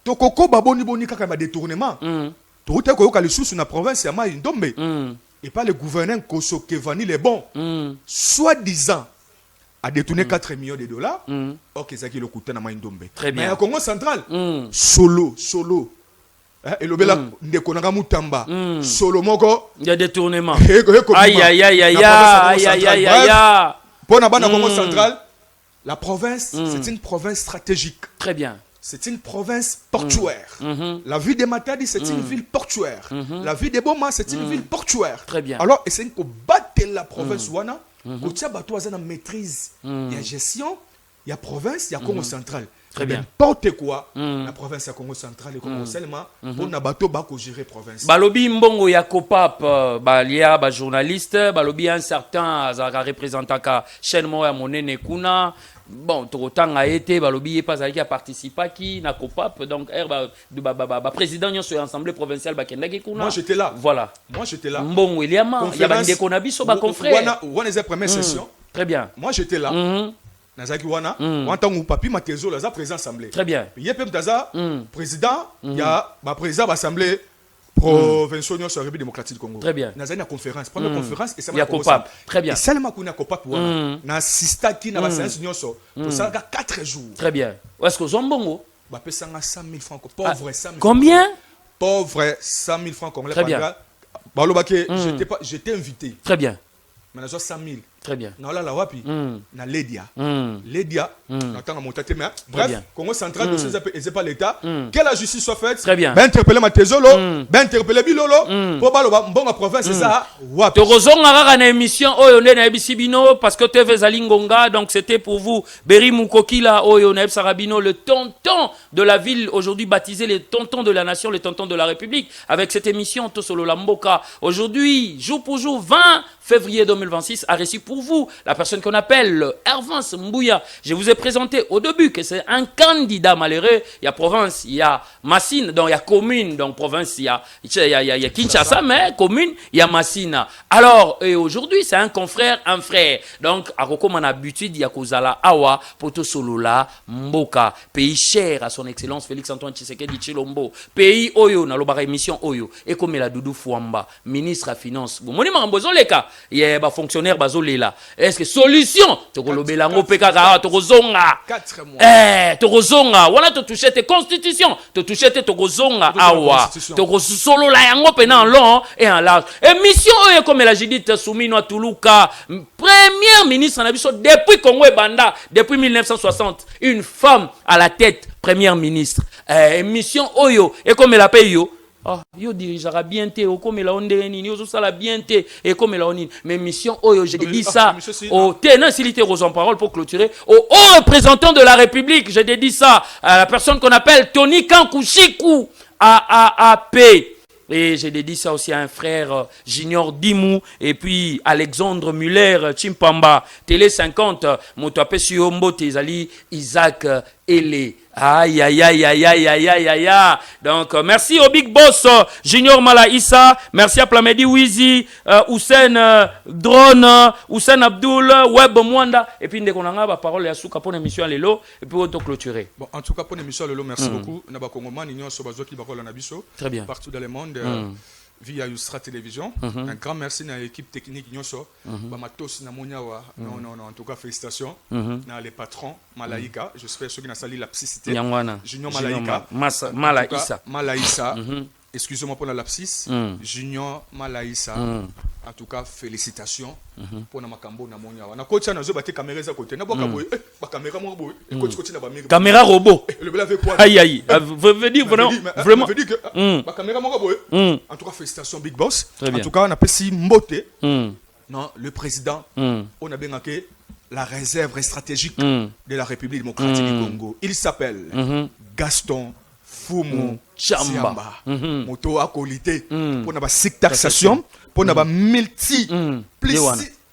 To koko baboni boni kaka ma détournement. Tout est que le sous la province est mal tombé. Et pas le gouverneur Koso Kevani les bons. Soi-disant a détourné 4 millions de dollars. Ok, c'est qui le coûte na Maindombe. Très bien. Mais au Congo central, solo. Et le bela de Konanga Mutamba. Solo moko. Il y a détournement. Aïe. Pour na Congo central, la province, c'est une province stratégique. Très bien. C'est une province portuaire. La ville de Matadi, c'est une ville portuaire. La ville de Boma, c'est une ville portuaire. Très bien. Alors, c'est une battre la province Wana. Quand tu as une maîtrise, il y a gestion, il y a province, il y a Congo central. Très bien. N'importe quoi, la province est Congo central et Congo seulement, pour na bateau bako gérer province. Balobi mbongo ya kopap balia ba journaliste, balobi un certain azaka représentant ka chaîne moya monene kuna. Bon, autant a été balobi pas avec a participé qui na kopap donc président de l'Assemblée provinciale bakendaki kuna. Moi j'étais là. Voilà. Moi j'étais là. Mbongo Eliama, il y a bande konabiso ba confrère. On est première session. Très bien. Moi j'étais là. Nazaki wana, wantangu papi matezo la président assemblée. Très bien. Yepem taza président, il y a ba président assemblée provinciale sur la République démocratique du Congo. Très bien. Nazaki na conférence, première conférence et ça m'a kopap. Très bien. Et seulement kuna kopap wana. Na assista ki na ba séance nyonso. Pour ça 4 jours. Très bien. Est-ce que zombongo ba pesanga 100 000 francs pauvre 100 000. Combien? Pauvre 100 000 francs congolais. Très bien. Balobake, j'étais invité. Très bien. Mais 100 000. Très bien. Na la wapi. Na Ledia. Ledia. Na tanga montate mais bref, bien. Congo central dossier c'est pas l'état. Que la justice soit faite. Très bien. Ben interpeller Matezolo, ben interpeller Bilolo. Pour baloba mbonga province c'est ça. Wapi. Torozonga kaka na émission oyo nde na yebisi bino parce que TV ezali ngonga, donc c'était pour vous Beri Mukokila oyo na yebisaka bino, le tonton de la ville, aujourd'hui baptisé les tontons de la nation, les tontons de la République, avec cette émission Tosolo la Mboka. Aujourd'hui, jour pour jour, 20 février 2026, a reçu pour vous la personne qu'on appelle Hervance Mbouya. Je vous ai présenté au début que c'est un candidat malheureux. Il y a province, il y a Massine, donc il y a commune, donc province, il y a Kinshasa, mais commune, il y a Massina. Alors, et aujourd'hui, c'est un confrère, un frère. Donc, à Roko, mon habitude, il y a Kozala Awa, Poto Solola, Mboka, pays cher à son excellence Félix-Antoine Tshisekedi Tshilombo, pays Oyo, na lobara émission Oyo, et comme la Doudou Fouamba, ministre à finance. Bon, moni marambozon leka, il y a un fonctionnaire bazolela. Est-ce que solution? Toko lobelango pekaka, toko zonga. 4 mois. Toko zonga. Voilà, to toucher tes constitutions, to toucher tes toko zonga awa. Toko solo la yango pena en long et en large. Émission Oyo, comme la Judith Soumino Toulouka, première ministre en Abisso depuis Congo et Banda, depuis 1960, une femme à la tête, première ministre. Émission Oyo, et comme elle appelle yo. Ah, yo dirigera bien te, comme la onde nini, yo sala bien te, et comme la onine. Mais mission Oyo, je dis ça au tenant s'ilité aux en parole pour clôturer, au haut représentant de la République, je dis ça à la personne qu'on appelle Tony Kankushiku, AAP. Et j'ai dit ça aussi à un frère Junior Dimou et puis Alexandre Muller Chimpamba Télé 50 Motapé Siombo Tezali Isaac Ele. Aïe aïe aïe aïe aïe aïe aïe aïe aïe. Donc merci au Big Boss Junior Malaïssa, merci à Plamedi Wizi, Hussein Drone, Hussein Abdul, Web Mwanda et puis ndekonanga ba parole ya souka pour l'émission lelo et puis on doit clôturer. Bon, en tout cas pour l'émission lelo, merci beaucoup. Na ba Kongomani nyonso bazoki bakola na biso. Très bien. Partout dans le monde. Via Yusra Télévision. Un grand merci à l'équipe technique Nyoso. Bamatos na Monyawa. Non, en tout cas, félicitations. Na les patrons, Malaïka. J'espère ceux qui n'ont sali la psycité. Junior Malaïka. Malaïssa. Malaïssa. Excusez-moi pour la lapsus. Junior Malaïssa. En tout cas, félicitations pour na makambo na Monyawa. Na coach na zo ba te caméra za côté. Na ba kaboy, ba caméra mo boy. Coach coach na ba mire. Caméra robot. Le bel avec quoi? Aïe aïe. Veut dire vraiment. Veut dire que ba caméra mo boy. En tout cas, félicitations Big Boss. En tout cas, on appelle si Mbote. Non, le président. On a bien marqué la réserve stratégique de la République démocratique du Congo. Il s'appelle Gaston Fumu Chamba. Moto à qualité pour na ba taxation. Pour na ba multiplicité.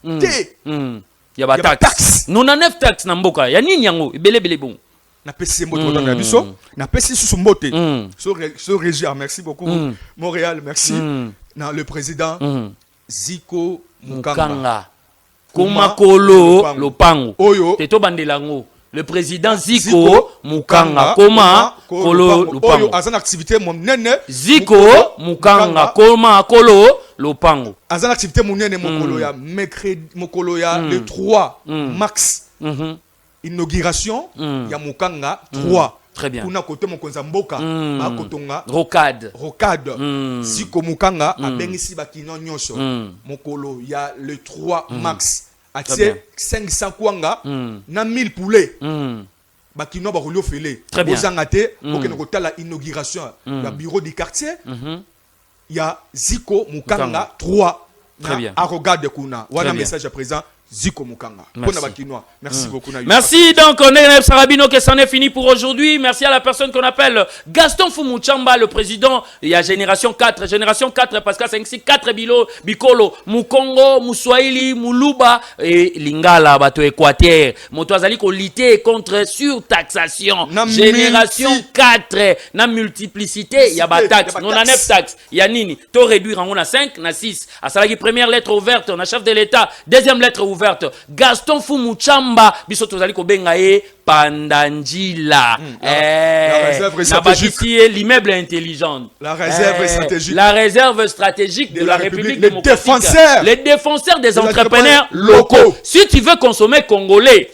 Il y a ba taxe. Nous na 9 taxes na mboka. Ya nini yango? Belé bon. Na pesi mbote dans la biso. Na pesi sous mbote. So Régia, merci beaucoup. Montréal, merci. Na le président Ziko Mukanga. Kumakolo Lopango. Oyo. Teto bandelango. Le président Ziko Mukanga. Kolo Lopango. Oyo azan activité mon nene. Ziko Mukanga. Kolo Lopango. Azan activité mon nene mokolo ya mercredi mokolo ya le 3 max. Inauguration ya Mukanga 3. Très bien. Kuna kote mokonza mboka ba kotonga rocade Ziko Mukanga abengisi bakino nyonso mokolo ya le 3 max atie 500 kwanga na 1000 poulets bakino ba rolio fele ozanga te okene kotala inauguration ya bureau du quartier ya Ziko Mukanga 3 na arrogade kuna wana message à présent Ziko Mukanga. Merci beaucoup. Merci donc on est Sarabino que c'en est fini pour aujourd'hui. Merci à la personne qu'on appelle Gaston Fumu Chamba, le président. Il y a génération 4 parce que c'est 4 bikolo Mukongo, Muswahili, Muluba et Lingala bato Équateur. Moto azali ko lutter contre surtaxation. Génération 4 na multiplicité, il y a ba taxe. Non na 9 taxes. Il y a nini? To réduire on a 5 na 6. À salagi première lettre ouverte, on a chef de l'état, deuxième lettre ouverte. Gaston Fumu Chamba biso tozali ko benga e Pandanjila. La réserve stratégique. L'immeuble intelligent. La réserve stratégique. La réserve stratégique de la République les démocratique. Les défenseurs des entrepreneurs locaux. Si tu veux consommer congolais,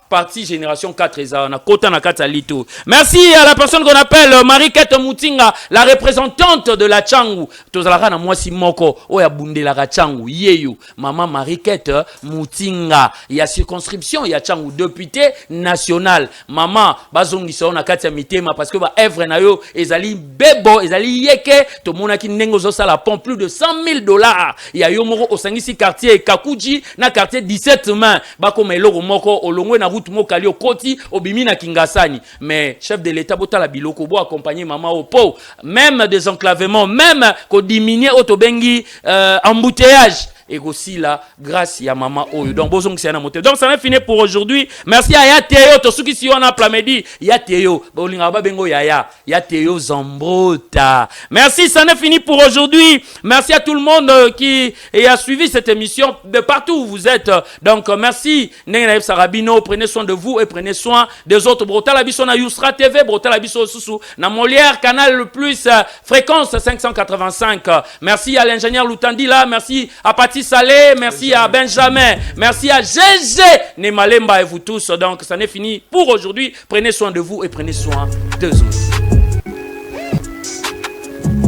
partie génération 4 ezana kota na kata lito. Merci à la personne qu'on appelle Marie-Kette Moutinga, la représentante de la Tchangu. Tozalaka na mwasi moko oya bundela ka Tchangu yeyo maman Marie-Kette Moutinga ya circonscription ya Tchangu député national. Maman bazongisa na kata mitema parce que ba œuvre na yo ezali bebo ezali yeke to monaki ndengo zo sala pont plus de $100,000 ya yo moko osangisi quartier Kakuji na quartier 17 main bakoma eloko moko olongwe na route moko kalio koti obimi na Kingasani. Mais chef de l'état bota la biloko bo accompagner maman au pot même des enclavements même ko diminuer autobengi embouteillage et aussi là grâce à maman oyo donc bozong c'est na moteur donc ça n'a fini pour aujourd'hui. Merci à Yateyo to suki si on a plamedi Yateyo bolinga ba bengo Yateyo Zambrota. Merci, ça n'a fini pour aujourd'hui. Merci à tout le monde qui a suivi cette émission de partout où vous êtes. Donc merci Nengenaïf Sarabino, prenez soin de vous et prenez soin des autres. Brotala biso na Yousra TV, Brotala biso Susu na Molière, canal le plus fréquence 585. Merci à l'ingénieur Loutandila, merci à Pati Salé, merci à Benjamin, merci à GG Nemalemba et vous tous. Donc ça n'est fini pour aujourd'hui. Prenez soin de vous et prenez soin des autres.